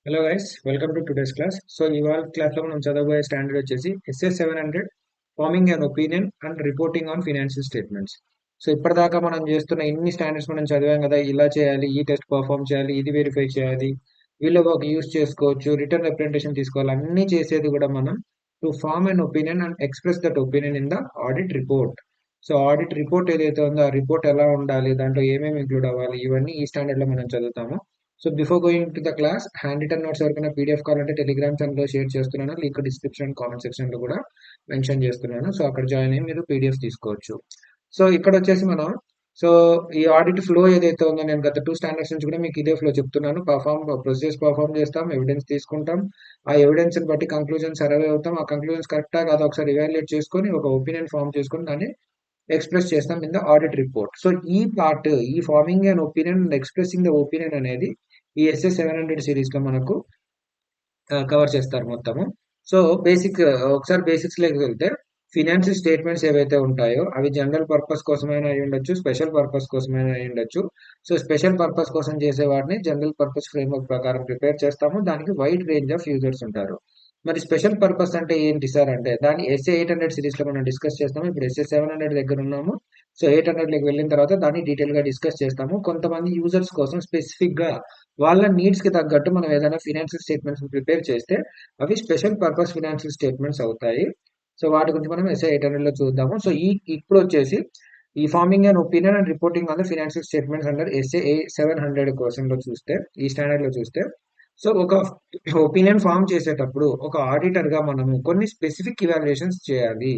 Hello guys, welcome to today's class. So ఇవాళ క్లాస్లో మనం చదవబోయే స్టాండర్డ్ వచ్చేసి SS 700 forming and opinion and reporting on financial statements. So ఇప్పటిదాకా మనం చేస్తున్న ఇన్ని స్టాండర్డ్స్ మనం చదివాం కదా. ఇలా చేయాలి, ఈ టెస్ట్ పర్ఫామ్ చేయాలి, ఇది వెరిఫై చేయాలి, వీళ్ళు ఒక యూస్ చేసుకోవచ్చు, రిటర్న్ రిప్రజెంటేషన్ తీసుకోవాలి, అన్ని చేసేది కూడా మనం to form and opinion and express that opinion in the audit report. So audit report ఏదైతే ఉందో ఆ రిపోర్ట్ ఎలా ఉండాలి, దాంట్లో ఏమేమి ఇంక్లూడ్ అవ్వాలి, ఇవన్నీ ఈ స్టాండర్డ్ లో మనం చదువుతాము. So before going to the class, hand written notes ఎవరికైనా పీడిఎఫ్ కావాలంటే టెలిగ్రామ్ ఛానల్లో షేర్ చేస్తున్నాను. లింక్ డిస్క్రిప్షన్ కామెంట్ సెక్షన్ లో కూడా మెన్షన్ చేస్తున్నాను. సో అక్కడ జాయిన్ అయ్యి మీరు పీడిఎఫ్ తీసుకోవచ్చు. సో ఇక్కడ వచ్చేసి మనం సో ఈ ఆడిట్ ఫ్లో ఏదైతే ఉందో, నేను గత 2 స్టాండర్డ్స్ నుంచి కూడా మీకు ఇదే ఫ్లో చెప్తున్నాను. ప్రొసెస్ పర్ఫామ్ చేస్తాం, ఎవిడెన్స్ తీసుకుంటాం, ఆ ఎవిడెన్స్ బట్టి కంక్లూజన్స్ సర్వే అవుతాం, ఆ కంక్లూజన్స్ కరెక్టా కాదా ఒకసారి ఇవాల్యుయేట్ చేసుకొని ఒక ఒపీనియన్ ఫామ్ చేసుకొని దాన్ని ఎక్స్ప్రెస్ చేస్తాం in the audit report. So ఈ పార్ట్, ఈ forming and opinion and expressing the opinion అనేది ఈ ఎస్ఎస్ 700 సిరీస్ లో మనకు కవర్ చేస్తారు మొత్తము. సో బేసిక్, ఒకసారి బేసిక్స్ లోకి వెళ్తే, ఫినాన్షియల్ స్టేట్మెంట్స్ ఏవైతే ఉంటాయో అవి జనరల్ పర్పస్ కోసమైనా అయి ఉండొచ్చు, స్పెషల్ పర్పస్ కోసమైనా అయి ఉండొచ్చు. సో స్పెషల్ పర్పస్ కోసం చేసే వాటిని జనరల్ పర్పస్ ఫ్రేమ్వర్క్ ప్రకారం ప్రిపేర్ చేస్తాము. దానికి వైడ్ రేంజ్ ఆఫ్ యూజర్స్ ఉంటారు. మరి స్పెషల్ పర్పస్ అంటే ఏంటి సార్ అంటే, దాన్ని ఎస్ఏ 800 సిరీస్ లో మనం డిస్కస్ చేస్తాము. ఇప్పుడు ఎస్ఏ 700 దగ్గర ఉన్నాము. సో 800 లోకి వెళ్ళిన తర్వాత దాన్ని డీటెయిల్ గా డిస్కస్ చేస్తాము. కొంతమంది యూజర్స్ కోసం స్పెసిఫిక్ గా వాళ్ళ నీడ్స్ కి తగ్గట్టు మనం ఏదైనా ఫినాన్షియల్ స్టేట్మెంట్స్ ప్రిపేర్ చేస్తే అవి స్పెషల్ పర్పస్ ఫినాన్షియల్ స్టేట్మెంట్స్ అవుతాయి. సో వాటి గురించి మనం ఎస్ఏ 800 లో చూద్దాము. సో ఇప్పుడు వచ్చేసి ఈ forming and opinion and reporting on the financial statements under SA 700 question లో చూస్తే, ఈ స్టాండర్డ్ లో చూస్తే, సో ఒక ఒపీనియన్ ఫామ్ చేసేటప్పుడు ఒక ఆడిటర్ గా మనము కొన్ని స్పెసిఫిక్ ఇవాల్యుయేషన్స్ చేయాలి.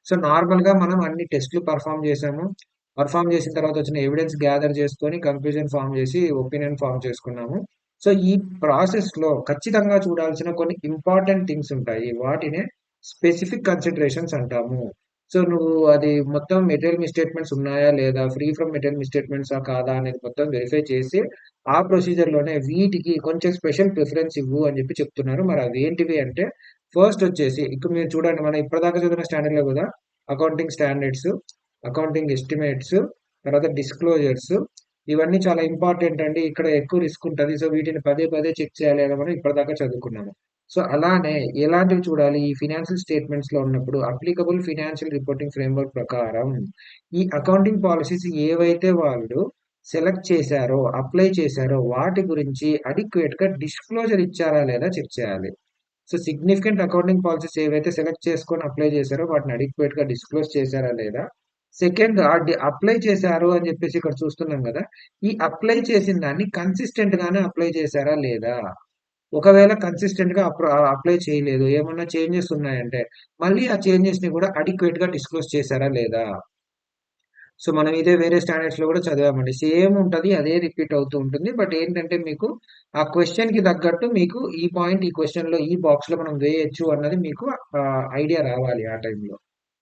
సో నార్మల్ గా మనం అన్ని టెస్ట్లు పర్ఫామ్ చేసాము. పర్ఫామ్ చేసిన తర్వాత వచ్చిన ఎవిడెన్స్ గ్యాదర్ చేసుకొని కంక్లూజన్ ఫామ్ చేసి ఒపీనియన్ ఫామ్ చేసుకున్నాము. సో ఈ ప్రాసెస్ లో ఖచ్చితంగా చూడాల్సిన కొన్ని ఇంపార్టెంట్ థింగ్స్ ఉంటాయి. వాటినే స్పెసిఫిక్ కన్సిడరేషన్స్ అంటాము. సో నువ్వు అది మొత్తం మెటీరియల్ మిస్టేట్మెంట్స్ ఉన్నాయా లేదా, ఫ్రీ ఫ్రమ్ మెటీరియల్ మిస్టేట్మెంట్స్ కాదా అనేది మొత్తం వెరిఫై చేసి ఆ ప్రొసీజర్ లోనే వీటికి కొంచెం స్పెషల్ ప్రిఫరెన్స్ ఇవ్వు అని చెప్పి చెప్తున్నారు. మరి అవి ఏంటివి అంటే, ఫస్ట్ వచ్చేసి ఇక్కడ మీరు చూడండి, మనం ఇప్పటిదాకా చదివిన స్టాండర్డ్ లో కూడా అకౌంటింగ్ స్టాండర్డ్స్, అకౌంటింగ్ ఎస్టిమేట్స్, తర్వాత డిస్క్లోజర్స్, ఇవన్నీ చాలా ఇంపార్టెంట్ అండి. ఇక్కడ ఎక్కువ రిస్క్ ఉంటుంది. సో వీటిని పదే పదే చెక్ చేయాలి అని మనం ఇప్పటిదాకా చదువుకున్నాము. సో అలానే ఎలాంటివి చూడాలి ఈ ఫినాన్షియల్ స్టేట్మెంట్స్ లో ఉన్నప్పుడు, అప్లికబుల్ ఫినాన్షియల్ రిపోర్టింగ్ ఫ్రేమ్వర్క్ ప్రకారం ఈ అకౌంటింగ్ పాలసీస్ ఏవైతే వాళ్ళు సెలెక్ట్ చేశారో, అప్లై చేశారో వాటి గురించి అడిక్వేట్ గా డిస్క్లోజర్ ఇచ్చారా లేదా చెక్ చేయాలి. సో సిగ్నిఫికెంట్ అకౌంటింగ్ పాలసీస్ ఏవైతే సెలెక్ట్ చేసుకొని అప్లై చేశారో వాటిని అడిక్వేట్ గా డిస్క్లోజ్ చేశారా లేదా. సెకండ్, అప్లై చేశారు అని చెప్పేసి ఇక్కడ చూస్తున్నాం కదా, ఈ అప్లై చేసిన దాన్ని కన్సిస్టెంట్ గానే అప్లై చేశారా లేదా. ఒకవేళ కన్సిస్టెంట్ గా అప్లై చేయలేదు, ఏమన్నా చేంజెస్ ఉన్నాయంటే మళ్ళీ ఆ చేంజెస్ ని కూడా అడిక్వేట్ గా డిస్క్లోజ్ చేశారా లేదా. సో మనం ఇదే వేరే స్టాండర్డ్స్ లో కూడా చదివామండి. సేమ్ ఉంటది, అదే రిపీట్ అవుతూ ఉంటుంది. బట్ ఏంటంటే మీకు ఆ క్వశ్చన్ కి తగ్గట్టు మీకు ఈ పాయింట్ ఈ క్వశ్చన్ లో ఈ బాక్స్ లో మనం వేయొచ్చు అన్నది మీకు ఐడియా రావాలి ఆ టైంలో.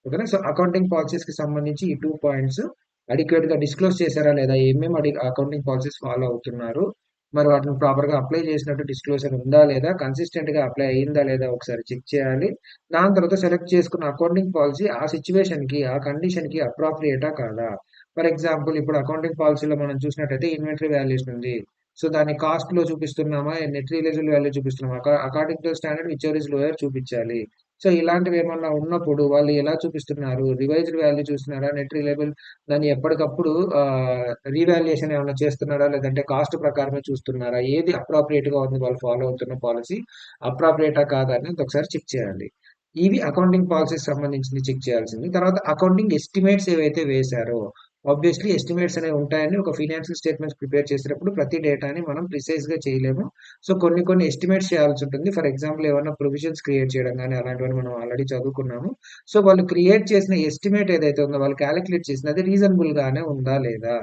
ఓకేనా. సో అకౌంటింగ్ పాలసీస్ కి సంబంధించి ఈ 2 పాయింట్స్ అడిక్వేట్ గా డిస్క్లోజ్ చేశారా లేదా, ఏమేమి అకౌంటింగ్ పాలసీస్ ఫాలో అవుతున్నారు, మరి వాటిని ప్రాపర్ గా అప్లై చేసినట్టు డిస్క్లోజర్ ఉందా లేదా, కన్సిస్టెంట్ గా అప్లై అయ్యిందా లేదా ఒకసారి చెక్ చేయాలి. దాని తర్వాత సెలెక్ట్ చేసుకున్న అకౌంటింగ్ పాలసీ ఆ సిచ్యువేషన్ కి, ఆ కండిషన్ కి అప్రాప్రియేటా కాదా. ఫర్ ఎగ్జాంపుల్ ఇప్పుడు అకౌంటింగ్ పాలసీలో మనం చూసినట్టయితే ఇన్వెంటరీ వాల్యుయేషన్ ఉంది. సో దాన్ని కాస్ట్ లో చూపిస్తున్నామా, నెట్ రియలైజబుల్ వాల్యూ చూపిస్తున్నామా, according to standard which is lower చూపించాలి. సో ఇలాంటివి ఏమన్నా ఉన్నప్పుడు వాళ్ళు ఎలా చూపిస్తున్నారు, రివైజ్డ్ వాల్యూ చూస్తున్నారా, నెట్ రిలయబుల్, దాన్ని ఎప్పటికప్పుడు రీవాల్యుయేషన్ ఏమైనా చేస్తున్నారా, లేదంటే కాస్ట్ ప్రకారమే చూస్తున్నారా, ఏది అప్రాప్రియేట్ గా ఉంది వాళ్ళు ఫాలో అవుతున్న పాలసీ అప్రాప్రియేటా కాదా అనేది ఒకసారి చెక్ చేయాలి. ఇవి అకౌంటింగ్ పాలసీస్ సంబంధించింది చెక్ చేయాల్సింది. తర్వాత అకౌంటింగ్ ఎస్టిమేట్స్ ఏవైతే వేశారో, ఆబ్వియస్లీ ఎస్టిమేట్స్ అనేవి ఉంటాయని ఒక ఫైనాన్షియల్ స్టేట్మెంట్స్ ప్రిపేర్ చేసేటప్పుడు ప్రతి డేటాని మనం ప్రిసైజ్ గా చేయలేము. సో కొన్ని కొన్ని ఎస్టిమేట్స్ చేయాల్సి ఉంటుంది. ఫర్ ఎగ్జాంపుల్ ఏమన్నా ప్రొవిజన్స్ క్రియేట్ చేయడం కానీ అలాంటివన్నీ మనం ఆల్రెడీ చదువుకున్నాము. సో వాళ్ళు క్రియేట్ చేసిన ఎస్టిమేట్ ఏదైతే ఉందో, వాళ్ళు క్యాలిక్యులేట్ చేసినది రీజనబుల్ గానే ఉందా లేదా.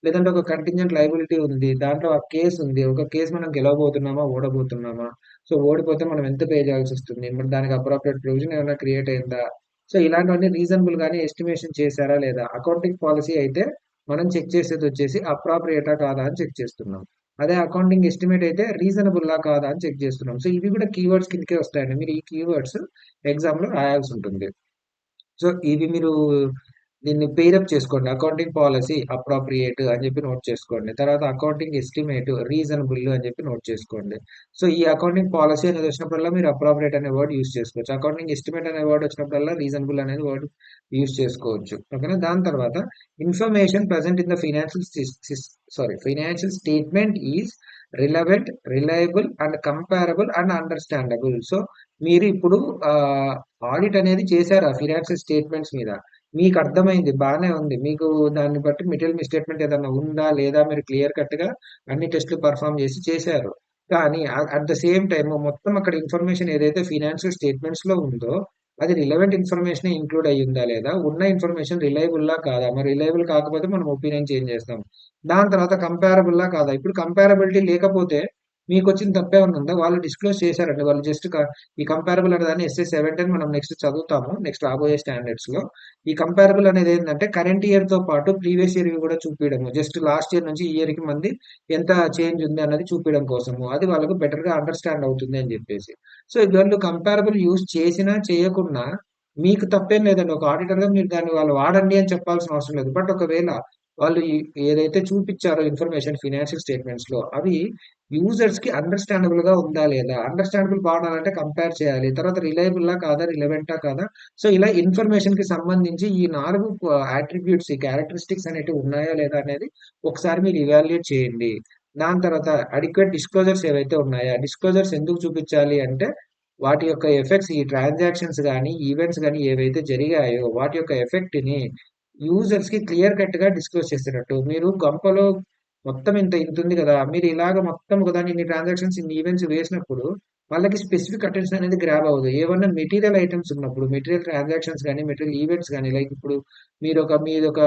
లేదంటే ఒక కంటింజెంట్ లైబిలిటీ ఉంది, దాంట్లో ఆ కేసు ఉంది, ఒక కేసు మనం గెలవబోతున్నామా ఓడబోతున్నామా, సో ఓడిపోతే మనం ఎంత పే చేయాల్సి వస్తుంది, మరి దానికి అప్రాప్రియేట్ ప్రొవిజన్ ఏమైనా క్రియేట్ అయిందా. సో ఇలాంటివన్నీ రీజనబుల్ గానే ఎస్టిమేషన్ చేశారా లేదా. అకౌంటింగ్ పాలసీ అయితే మనం చెక్ చేసేది వచ్చేసి అప్రాప్రియేటా కాదా అని చెక్ చేస్తున్నాం. అదే అకౌంటింగ్ ఎస్టిమేట్ అయితే రీజనబుల్ లా కాదా అని చెక్ చేస్తున్నాం. సో ఇవి కూడా కీవర్డ్స్ కిందకే వస్తాయండి. మీరు ఈ కీవర్డ్స్ ఎగ్జామ్ లో రాయాల్సి ఉంటుంది. సో ఇవి మీరు దీన్ని పేరప్ చేసుకోండి. అకౌంటింగ్ పాలసీ అప్రాప్రియేట్ అని చెప్పి నోట్ చేసుకోండి. తర్వాత అకౌంటింగ్ ఎస్టిమేట్ రీజనబుల్ అని చెప్పి నోట్ చేసుకోండి. సో ఈ అకౌంటింగ్ పాలసీ అనేది వచ్చినప్పుడల్లా మీరు అప్రాప్రియేట్ అనే వర్డ్ యూస్ చేసుకోవచ్చు. అకౌంటింగ్ ఎస్టిమేట్ అనే వర్డ్ వచ్చినప్పుడల్లా రీజనబుల్ అనేది వర్డ్ యూస్ చేసుకోవచ్చు. ఓకేనా. దాని తర్వాత information present in the financial statement is relevant, reliable and comparable and understandable. So మీరు ఇప్పుడు ఆడిట్ అనేది చేశారు ఆ ఫినాన్షియల్ స్టేట్మెంట్స్ మీద. మీకు అర్థమైంది, బానే ఉంది. మీకు దాన్ని బట్టి మెటీరియల్ మిస్‌స్టేట్‌మెంట్ ఏదన్నా ఉందా? లేదా? మీరు క్లియర్ కట్‌గా అన్ని టెస్ట్‌లు పెర్ఫార్మ్ చేశారు. కానీ అట్ ద సేమ్ టైమ్ మొత్తం అక్కడ ఇన్ఫర్మేషన్ ఏదైతే ఫినాన్షియల్ స్టేట్‌మెంట్స్‌లో ఉందో అది రిలవెంట్ ఇన్ఫర్మేషనే ఇంక్లూడ్ అయ్యిందా లేదా? ఉన్న ఇన్ఫర్మేషన్ రిలయబుల్లా కాదా? మరి రిలయబుల్ కాకపోతే మనం ఒపీనియన్ చేంజ్ చేస్తాం. దాని తర్వాత కంపారబుల్లా కాదా? ఇప్పుడు కంపారబిలిటీ లేకపోతే మీకొచ్చిన తప్పేమన్నా ఉందా? వాళ్ళు డిస్క్లోజ్ చేశారండి. వాళ్ళు జస్ట్ ఈ కంపారబుల్ అనే దాన్ని ఎస్ఏ 17 మనం నెక్స్ట్ చదువుతాము. నెక్స్ట్ రాబోయే స్టాండర్డ్స్‌లో. ఈ కంపారబుల్ అనేది ఏంటంటే కరెంట్ ఇయర్‌తో పాటు ప్రీవియస్ ఇయర్‌వి కూడా చూపియడము. జస్ట్ లాస్ట్ ఇయర్ నుంచి ఈ ఇయర్‌కి మంది ఎంత చేంజ్ ఉంది అన్నది చూపియడం కోసము. అది వాళ్ళకు బెటర్‌గా అండర్‌స్టాండ్ అవుతుంది అని చెప్పేసి. సో వీళ్ళు కంపారబుల్ యూజ్ చేసినా, చేయకున్నా మీకు తప్పేం లేదండి. ఒక ఆడిటర్‌గా మీరు దాన్ని వాళ్ళు వాడండి అని చెప్పాల్సిన అవసరం లేదు. బట్ ఒకవేళ వాళ్ళు ఏదైతే చూపిచ్చారో ఇన్ఫర్మేషన్ ఫినాన్షియల్ స్టేట్మెంట్స్‌లో అవి యూజర్స్‌కి అండర్‌స్టాండబుల్‌గా ఉందా లేదా? అండర్‌స్టాండబుల్ వాడాలంటే కంపేర్ చేయాలి. తర్వాత రిలయబుల్లా కాదా? రిలవెంటా కాదా? సో ఇలా ఇన్ఫర్మేషన్‌కి సంబంధించి ఈ 4 అట్రిబ్యూట్స్, ఈ క్యారెక్టరిస్టిక్స్ అనేటివి ఉన్నాయా లేదా అనేది ఒకసారి మీరు ఇవాల్యుయేట్ చేయండి. దాని తర్వాత అడిక్వేట్ డిస్క్లోజర్స్ ఏవైతే ఉన్నాయా? డిస్క్లోజర్స్ ఎందుకు చూపిచ్చాలి అంటే వాటి యొక్క ఎఫెక్ట్స్, ఈ ట్రాన్సాక్షన్స్ గాని, ఈవెంట్స్ గాని ఏవైతే జరిగాయో వాటి యొక్క ఎఫెక్ట్‌ని యూజర్స్‌కి క్లియర్ కట్‌గా డిస్క్లోజ్ చేసేటట్టు. మీరు గంపలో మొత్తం ఇంతుంది కదా! మీరు ఇలాగ మొత్తం ఒకదాన్ని ఇన్ని ట్రాన్సాక్షన్స్, ఇన్ని ఈవెంట్స్ వేసినప్పుడు వాళ్ళకి స్పెసిఫిక్ అటెన్షన్ అనేది గ్రాబ్ అవ్వదు. ఏవన్నా మెటీరియల్ ఐటెమ్స్ ఉన్నప్పుడు, మెటీరియల్ ట్రాన్సాక్షన్స్ గాని, మెటీరియల్ ఈవెంట్స్ గాని లైక్ ఇప్పుడు మీదొక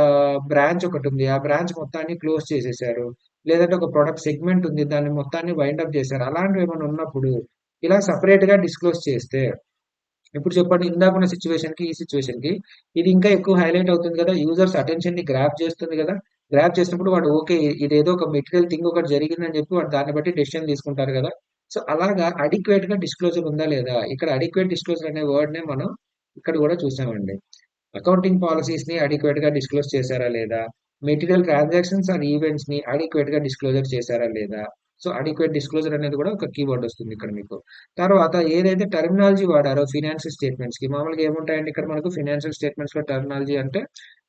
బ్రాంచ్ ఒకటుంది. ఆ బ్రాంచ్ మొత్తాన్ని క్లోజ్ చేసేసారు. లేదంటే ఒక ప్రొడక్ట్ సెగ్మెంట్ ఉంది. దాన్ని మొత్తాన్ని వైండ్ అప్ చేశారు. అలాంటివేమన్నా ఉన్నప్పుడు ఇలా సెపరేట్‌గా డిస్క్లోజ్ చేస్తే ఇప్పుడు చెప్పండి, ఇందాకున్న సిట్యుయేషన్‌కి, ఈ సిట్యుయేషన్‌కి ఇది ఇంకా ఎక్కువ హైలైట్ అవుతుంది కదా! యూజర్స్ అటెన్షన్‌ని గ్రాబ్ చేస్తుంది కదా! గ్రాబ్ చేసినప్పుడు వాడు ఓకే. ఇదేదో ఒక మెటీరియల్ థింగ్ ఒకటి జరిగిందని చెప్పి వాడు దాన్ని బట్టి డెసిషన్ తీసుకుంటారు కదా! సో, అలాగా అడిక్వేట్‌గా డిస్క్లోజర్ ఉందా లేదా? ఇక్కడ అడిక్వేట్ డిస్క్లోజర్ అనే వర్డ్‌నే మనం ఇక్కడ కూడా చూసామండి. అకౌంటింగ్ పాలిసీస్‌ని అడిక్వేట్‌గా డిస్క్లోజ్ చేశారా లేదా? మెటీరియల్ ట్రాన్సాక్షన్స్ ఆర్ ఈవెంట్స్‌ని అడిక్వేట్‌గా డిస్క్లోజర్ చేశారా లేదా? సో, అడిక్వేట్ డిస్క్లోజర్ అనేది కూడా ఒక కీవర్డ్ వస్తుంది ఇక్కడ మీకు. తర్వాత ఏదైతే టర్మినాలజీ వాడారో ఫినాన్షియల్ స్టేట్మెంట్స్‌కి మామూలుగా ఏముంటాయండి ఇక్కడ మనకు ఫినాన్షియల్ స్టేట్మెంట్స్‌లో టర్మినాలజీ అంటే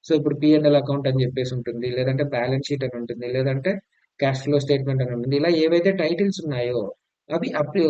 సో, ఇప్పుడు పీ&ఎల్ అకౌంట్ అని చెప్పేసి ఉంటుంది. లేదంటే బ్యాలెన్స్ షీట్ అని ఉంటుంది. లేదంటే క్యాష్ ఫ్లో స్టేట్మెంట్ అని ఉంటుంది. ఇలా ఏవైతే టైటిల్స్ ఉన్నాయో అవి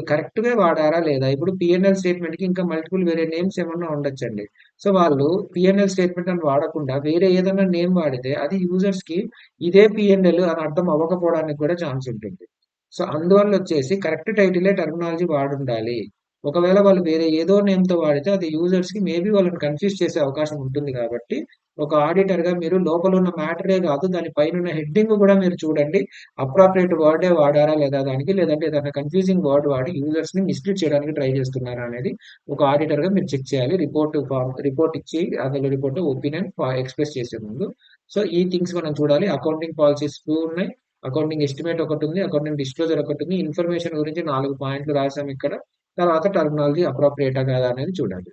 కరెక్ట్‌గా వాడారా లేదా? ఇప్పుడు పీ&ఎల్ స్టేట్మెంట్‌కి ఇంకా మల్టిపుల్ వేరే నేమ్స్ ఏమన్నా ఉండొచ్చండి. సో, వాళ్ళు పీ&ఎల్ స్టేట్మెంట్ అని వాడకుండా వేరే ఏదైనా నేమ్ వాడితే అది యూజర్స్‌కి ఇదే పీ&ఎల్ అని అర్థం అవ్వకపోవడానికి కూడా ఛాన్స్ ఉంటుంది. సో, అందువల్లొచ్చేసి కరెక్ట్ టైటిలే టర్మినాలజీ వాడుండాలి. ఒకవేళ వాళ్ళు వేరే ఏదో నేమ్‌తో వాడితే అది యూజర్స్‌కి మేబీ వాళ్ళని కన్‌ఫ్యూజ్ చేసే అవకాశం ఉంటుంది కాబట్టి, ఒక ఆడిటర్‌గా మీరు లోపలున్న మ్యాటరే కాదు దాని పైనున్న హెడ్డింగ్ కూడా మీరు చూడండి. అప్రాప్రియేట్ వర్డే వాడారా లేదా దానికి, లేదంటే ఏదైనా కన్‌ఫ్యూజింగ్ వర్డ్ వాడి యూజర్స్‌ని మిస్‌లీడ్ చేయడానికి ట్రై చేస్తున్నారా అనేది ఒక ఆడిటర్‌గా మీరు చెక్ చేయాలి. రిపోర్ట్ ఇచ్చి అందులో రిపోర్ట్ ఒపీనియన్ ఎక్స్‌ప్రెస్ చేసే ముందు. సో, ఈ థింగ్స్ మనం చూడాలి. అకౌంటింగ్ పాలిసీస్ 2 ఉన్నాయి. అకౌంటింగ్ ఎస్టిమేట్ ఒకటుంది. అకౌంటింగ్ డిస్క్లోజర్ ఒకటుంది. ఇన్ఫర్మేషన్ గురించి 4 పాయింట్లు రాసాం ఇక్కడ. తర్వాత టర్మినాలజీ అప్రాప్రియేటా కాదా అనేది చూడాలి.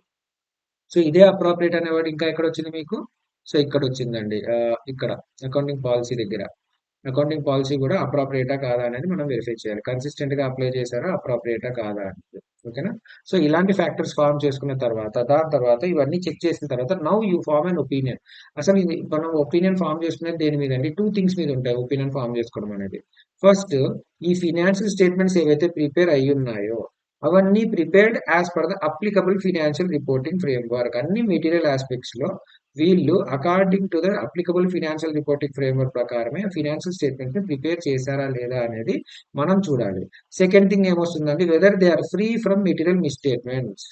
సో, ఇదే అప్రాప్రియేట్ అనే వర్డ్ ఇంకా ఎక్కడొచ్చింది మీకు? సో, ఇక్కడొచ్చిందండి. ఇక్కడ అకౌంటింగ్ పాలిసీ దగ్గర. అకౌంటింగ్ పాలిసీ కూడా అప్రాప్రియేటా కాదా అనేది మనం వెరిఫై చేయాలి. కన్సిస్టెంట్‌గా అప్లై చేశారా? అప్రాప్రియేటా కాదా అనేది. ఓకేనా? సో, ఇలాంటి ఫ్యాక్టర్స్ ఫార్మ్ చేసుకున్న తర్వాత, దాని తర్వాత ఇవన్నీ చెక్ చేసిన తర్వాత now you form an opinion. అసలు ఇది మనం ఒపీనియన్ ఫార్మ్ చేసుకునేది దేని మీదండి? 2 థింగ్స్ మీద ఉంటాయి ఒపీనియన్ ఫార్మ్ చేసుకోవడం అనేది. ఫస్ట్ ఈ ఫినాన్షియల్ స్టేట్మెంట్స్ ఏవైతే ప్రిపేర్ అయ్యున్నాయో అవన్నీ prepared as per the applicable financial reporting framework. అన్ని మెటీరియల్ యాస్పెక్ట్స్‌లో వీళ్ళు according to the applicable financial reporting framework ప్రకారమే ఫినాన్షియల్ స్టేట్మెంట్‌ని ప్రిపేర్ చేశారా లేదా అనేది మనం చూడాలి. సెకండ్ థింగ్ ఏమొస్తుందంటే whether they are free from material misstatements.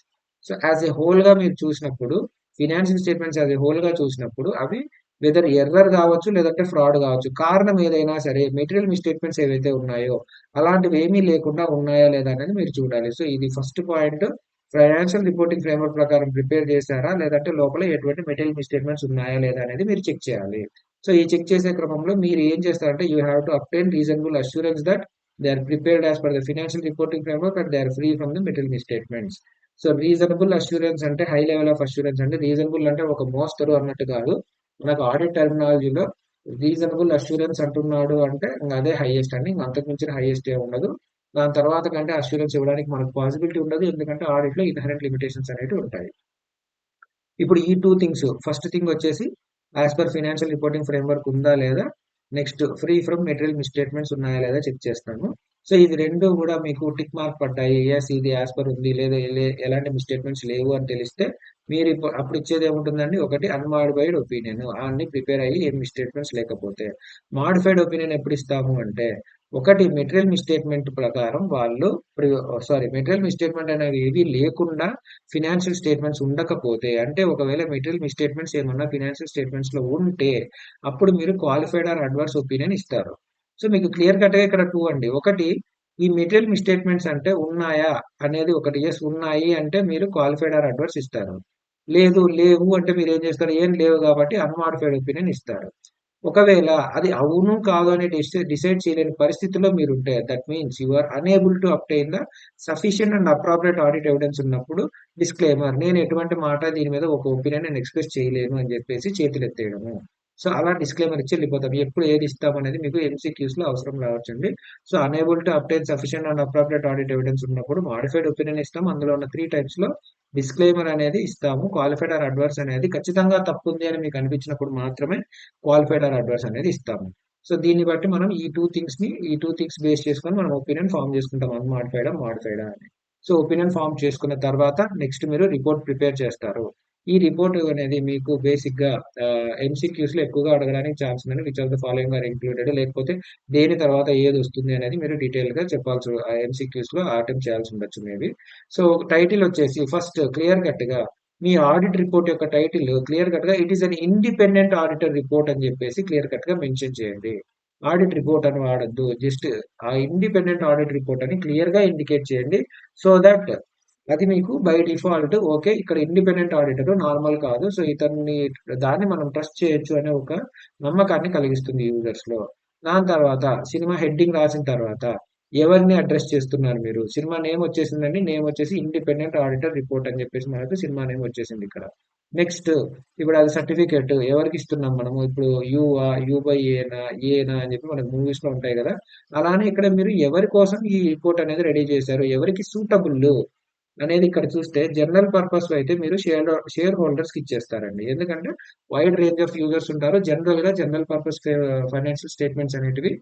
So, as a హోల్‌గా మీరు చూసినప్పుడు ఫినాన్షియల్ స్టేట్మెంట్స్ యాస్ ఎ హోల్‌గా చూసినప్పుడు అవి వెదర్ ఎర్రర్ కావచ్చు, లేదంటే ఫ్రాడ్ కావచ్చు. కారణం ఏదైనా సరే మెటీరియల్ మిస్‌స్టేట్మెంట్స్ ఏవైతే ఉన్నాయో అలాంటివేమీ లేకుండా ఉన్నాయా లేదా అనేది మీరు చూడాలి. సో, ఇది first point. Financial reporting framework ప్రకారం ప్రిపేర్ చేశారా? లేదంటే లోపల ఎటువంటి మెటీరియల్ మిస్‌స్టేట్మెంట్స్ ఉన్నాయా లేదా అనేది మీరు చెక్ చేయాలి. సో, ఈ చెక్ చేసే క్రమంలో మీరు ఏం చేస్తారంటే you have to obtain reasonable assurance that they are prepared as per the financial reporting framework and they are free from the material misstatements. So, reasonable assurance అంటే హై లెవెల్ ఆఫ్ అష్యూరెన్స్ అండి. Reasonable అంటే ఒక మోస్తరు అన్నట్టు కాదు. మనకు audit టెర్మినాలజీలో reasonable assurance అంటున్నాడు అంటే అదే హైయెస్ట్ అండి. అంతకు మించిన హైయెస్ట్ ఏ ఉండదు. దాని తర్వాత కంటే అష్యూరెన్స్ ఇవ్వడానికి మనకు పాసిబిలిటీ ఉండదు. ఎందుకంటే ఆడిట్ లో ఇన్హరెంట్ లిమిటేషన్స్ అనేవి ఉంటాయి. ఇప్పుడు ఈ టూ థింగ్స్, ఫస్ట్ థింగ్ వచ్చేసి as per financial reporting framework ఉందా లేదా, నెక్స్ట్ ఫ్రీ ఫ్రమ్ మెటీరియల్ మిస్టేట్మెంట్స్ ఉన్నాయా లేదా చెక్ చేస్తాము. సో ఇది రెండు కూడా మీకు టిక్ మార్క్ పడ్డాయి, ఎస్ ఇది యాజ్ పర్ ఉంది, లేదా ఎలాంటి మిస్టేట్మెంట్స్ లేవు అని తెలిస్తే మీరు అప్పుడు ఇచ్చేది ఏముంటుందండి, ఒకటి అన్మాడిఫైడ్ ఒపీనియన్ అన్ని ప్రిపేర్ అయ్యి ఏం మిస్టేట్మెంట్స్ లేకపోతే. మాడిఫైడ్ ఒపీనియన్ ఎప్పుడు ఇస్తాము అంటే, ఒకటి మెటీరియల్ మిస్టేట్మెంట్ ప్రకారం వాళ్ళు మెటీరియల్ మిస్టేట్మెంట్ అనేవి ఏవి లేకుండా ఫినాన్షియల్ స్టేట్మెంట్స్ ఉండకపోతే, అంటే ఒకవేళ మెటీరియల్ మిస్టేట్మెంట్స్ ఏమన్నా ఫినాన్షియల్ స్టేట్మెంట్స్ లో ఉంటే అప్పుడు మీరు క్వాలిఫైడ్ ఆర్ అడ్వర్స్ ఒపీనియన్ ఇస్తారు. సో మీకు క్లియర్ కట్ గా ఇక్కడ టూ అండి. ఒకటి, ఈ మెటీరియల్ మిస్టేట్మెంట్స్ అంటే ఉన్నాయా అనేది ఒకటి, ఎస్ ఉన్నాయి అంటే మీరు క్వాలిఫైడ్ ఆర్ అడ్వర్స్ ఇస్తారు. లేదు లేవు అంటే మీరు ఏం చేస్తారు, ఏం లేవు కాబట్టి అన్మాడిఫైడ్ ఒపీనియన్ ఇస్తారు. ఒకవేళ అది అవును కాదు అని డిసైడ్ చేయలేని పరిస్థితిలో మీరు ఉంటే, that means you are unable to obtain the sufficient and appropriate audit evidence ఉన్నప్పుడు డిస్క్లైమర్, నేను ఎటువంటి మాట దీని మీద ఒక ఒపీనియన్ నేను ఎక్స్ప్రెస్ చేయలేను అని చెప్పేసి చేతులు ఎత్తేయడము. సో అలా డిస్క్లైమర్ ఇచ్చి వెళ్ళిపోతాం. ఎప్పుడు ఏది ఇస్తాం అనేది మీకు ఎంసీక్యూస్ లో అవసరం రావచ్చండి. So enable to obtain sufficient and appropriate audit evidence ఉన్నప్పుడు మాడిఫైడ్ ఒపీనియన్ ఇస్తాం. అందులో ఉన్న 3 టైప్స్ లో డిస్క్లైమర్ అనేది ఇస్తాము. క్వాలిఫైడ్ ఆర్ అడ్వర్స్ అనేది ఖచ్చితంగా తప్పు ఉంది అని మీకు అనిపించినప్పుడు మాత్రమే క్వాలిఫైడ్ ఆర్ అడ్వర్స్ అనేది ఇస్తాము. సో దీన్ని బట్టి మనం ఈ టూ థింగ్స్ బేస్ చేసుకొని మనం ఒపీనియన్ ఫామ్ చేసుకుంటాం, అన్మాడిఫైడా మాడిఫైడా అని. సో ఒపీనియన్ ఫామ్ చేసుకున్న తర్వాత నెక్స్ట్ మీరు రిపోర్ట్ ప్రిపేర్ చేస్తారు. ఈ రిపోర్ట్ అనేది మీకు బేసిక్ గా ఎంసీక్యూస్ లో ఎక్కువగా అడగడానికి ఛాన్స్ ఉంది. Which of the following are included, లేకపోతే దేని తర్వాత ఏది వస్తుంది అనేది మీరు డీటెయిల్ గా చెప్పాల్సి ఎంసీక్యూస్ లో అటెంప్ట్ చేయాల్సి ఉండొచ్చు మేబీ. సో టైటిల్ వచ్చేసి ఫస్ట్ క్లియర్ కట్ గా మీ ఆడిట్ రిపోర్ట్ యొక్క టైటిల్ క్లియర్ కట్ గా it is an independent auditor report అని చెప్పేసి క్లియర్ కట్ గా మెన్షన్ చేయండి. ఆడిట్ రిపోర్ట్ అని వాడద్దు, జస్ట్ ఆ ఇండిపెండెంట్ ఆడిట్ రిపోర్ట్ అని క్లియర్ గా ఇండికేట్ చేయండి. సో దట్ అది మీకు బై డిఫాల్ట్ ఓకే, ఇక్కడ ఇండిపెండెంట్ ఆడిటర్ నార్మల్ కాదు, సో దాన్ని మనం ట్రస్ట్ చేయొచ్చు అనే ఒక నమ్మకాన్ని కలిగిస్తుంది యూజర్స్ లో. దాని తర్వాత సినిమా హెడ్డింగ్ రాసిన తర్వాత ఎవరిని అడ్రస్ చేస్తున్నారు మీరు, సినిమా నేమ్ వచ్చేసిందండి, నేమ్ వచ్చేసి ఇండిపెండెంట్ ఆడిటర్ రిపోర్ట్ అని చెప్పేసి మనకు సినిమా నేమ్ వచ్చేసింది ఇక్కడ. నెక్స్ట్, ఇప్పుడు అది సర్టిఫికేట్ ఎవరికి ఇస్తున్నాం మనము, ఇప్పుడు యూ బై ఏనా అని చెప్పి మనకు మూవీస్ లో ఉంటాయి కదా, అలానే ఇక్కడ మీరు ఎవరి కోసం ఈ రిపోర్ట్ అనేది రెడీ చేశారు, ఎవరికి సూటబుల్ అనేది ఇక్కడ చూస్తే జనరల్ పర్పస్ అయితే మీరు షేర్ హోల్డర్స్ కి ఇచ్చేస్తారండి. ఎందుకంటే వైడ్ రేంజ్ ఆఫ్ యూజర్స్ ఉంటారు. జనరల్ పర్పస్ ఫైనాన్షియల్ స్టేట్మెంట్స్ అనేటివి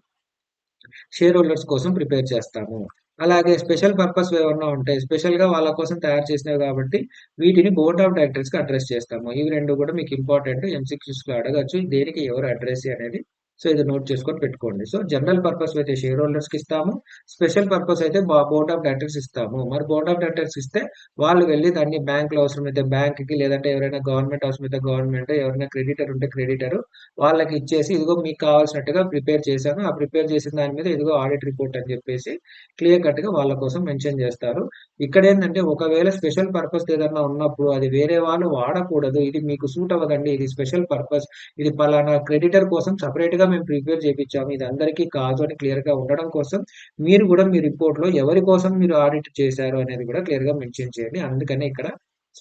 షేర్ హోల్డర్స్ కోసం ప్రిపేర్ చేస్తాము. అలాగే స్పెషల్ పర్పస్ ఏమన్నా ఉంటాయి, స్పెషల్ గా వాళ్ళ కోసం తయారు చేసినవి కాబట్టి వీటిని బోర్డ్ ఆఫ్ డైరెక్టర్స్ కి అడ్రస్ చేస్తాము. ఇవి రెండు కూడా మీకు ఇంపార్టెంట్, ఎంసీక్యూస్ లో అడగచ్చు దేనికి ఎవరు అడ్రస్ అనేది. సో ఇది నోట్ చేసుకొని పెట్టుకోండి. సో జనరల్ పర్పస్ అయితే షేర్ హోల్డర్స్ కి ఇస్తాము, స్పెషల్ పర్పస్ అయితే బోర్డ్ ఆఫ్ డైరెక్టర్స్ ఇస్తాము. మరి బోర్డ్ ఆఫ్ డైరెక్టర్స్ ఇస్తే వాళ్ళు వెళ్ళి దాన్ని బ్యాంక్ లో అవసరమైతే బ్యాంక్ కి, లేదంటే ఎవరైనా గవర్నమెంట్ అవసరమైతే గవర్నమెంట్, ఎవరైనా క్రెడిటర్ ఉంటే క్రెడిటర్ వాళ్ళకి ఇచ్చేసి ఇదిగో మీకు కావాల్సినట్టుగా ప్రిపేర్ చేశాను, ఆ ప్రిపేర్ చేసిన దాని మీద ఇదిగో ఆడిట్ రిపోర్ట్ అని చెప్పేసి క్లియర్ కట్ గా వాళ్ళ కోసం మెన్షన్ చేస్తారు. ఇక్కడ ఏంటంటే ఒకవేళ స్పెషల్ పర్పస్ ఏదన్నా ఉన్నప్పుడు అది వేరే వాళ్ళు వాడకూడదు, ఇది మీకు సూట్ అవ్వదండి, ఇది స్పెషల్ పర్పస్, ఇది పలానా క్రెడిటర్ కోసం సపరేట్ గా మేము ప్రిపేర్ చేయించాము, ఇది అందరికీ కాదు అని క్లియర్ గా ఉండడం కోసం మీరు కూడా మీ రిపోర్ట్ లో ఎవరి కోసం మీరు ఆడిట్ చేశారు అనేది కూడా క్లియర్ గా మెన్షన్ చేయండి. అందుకనే ఇక్కడ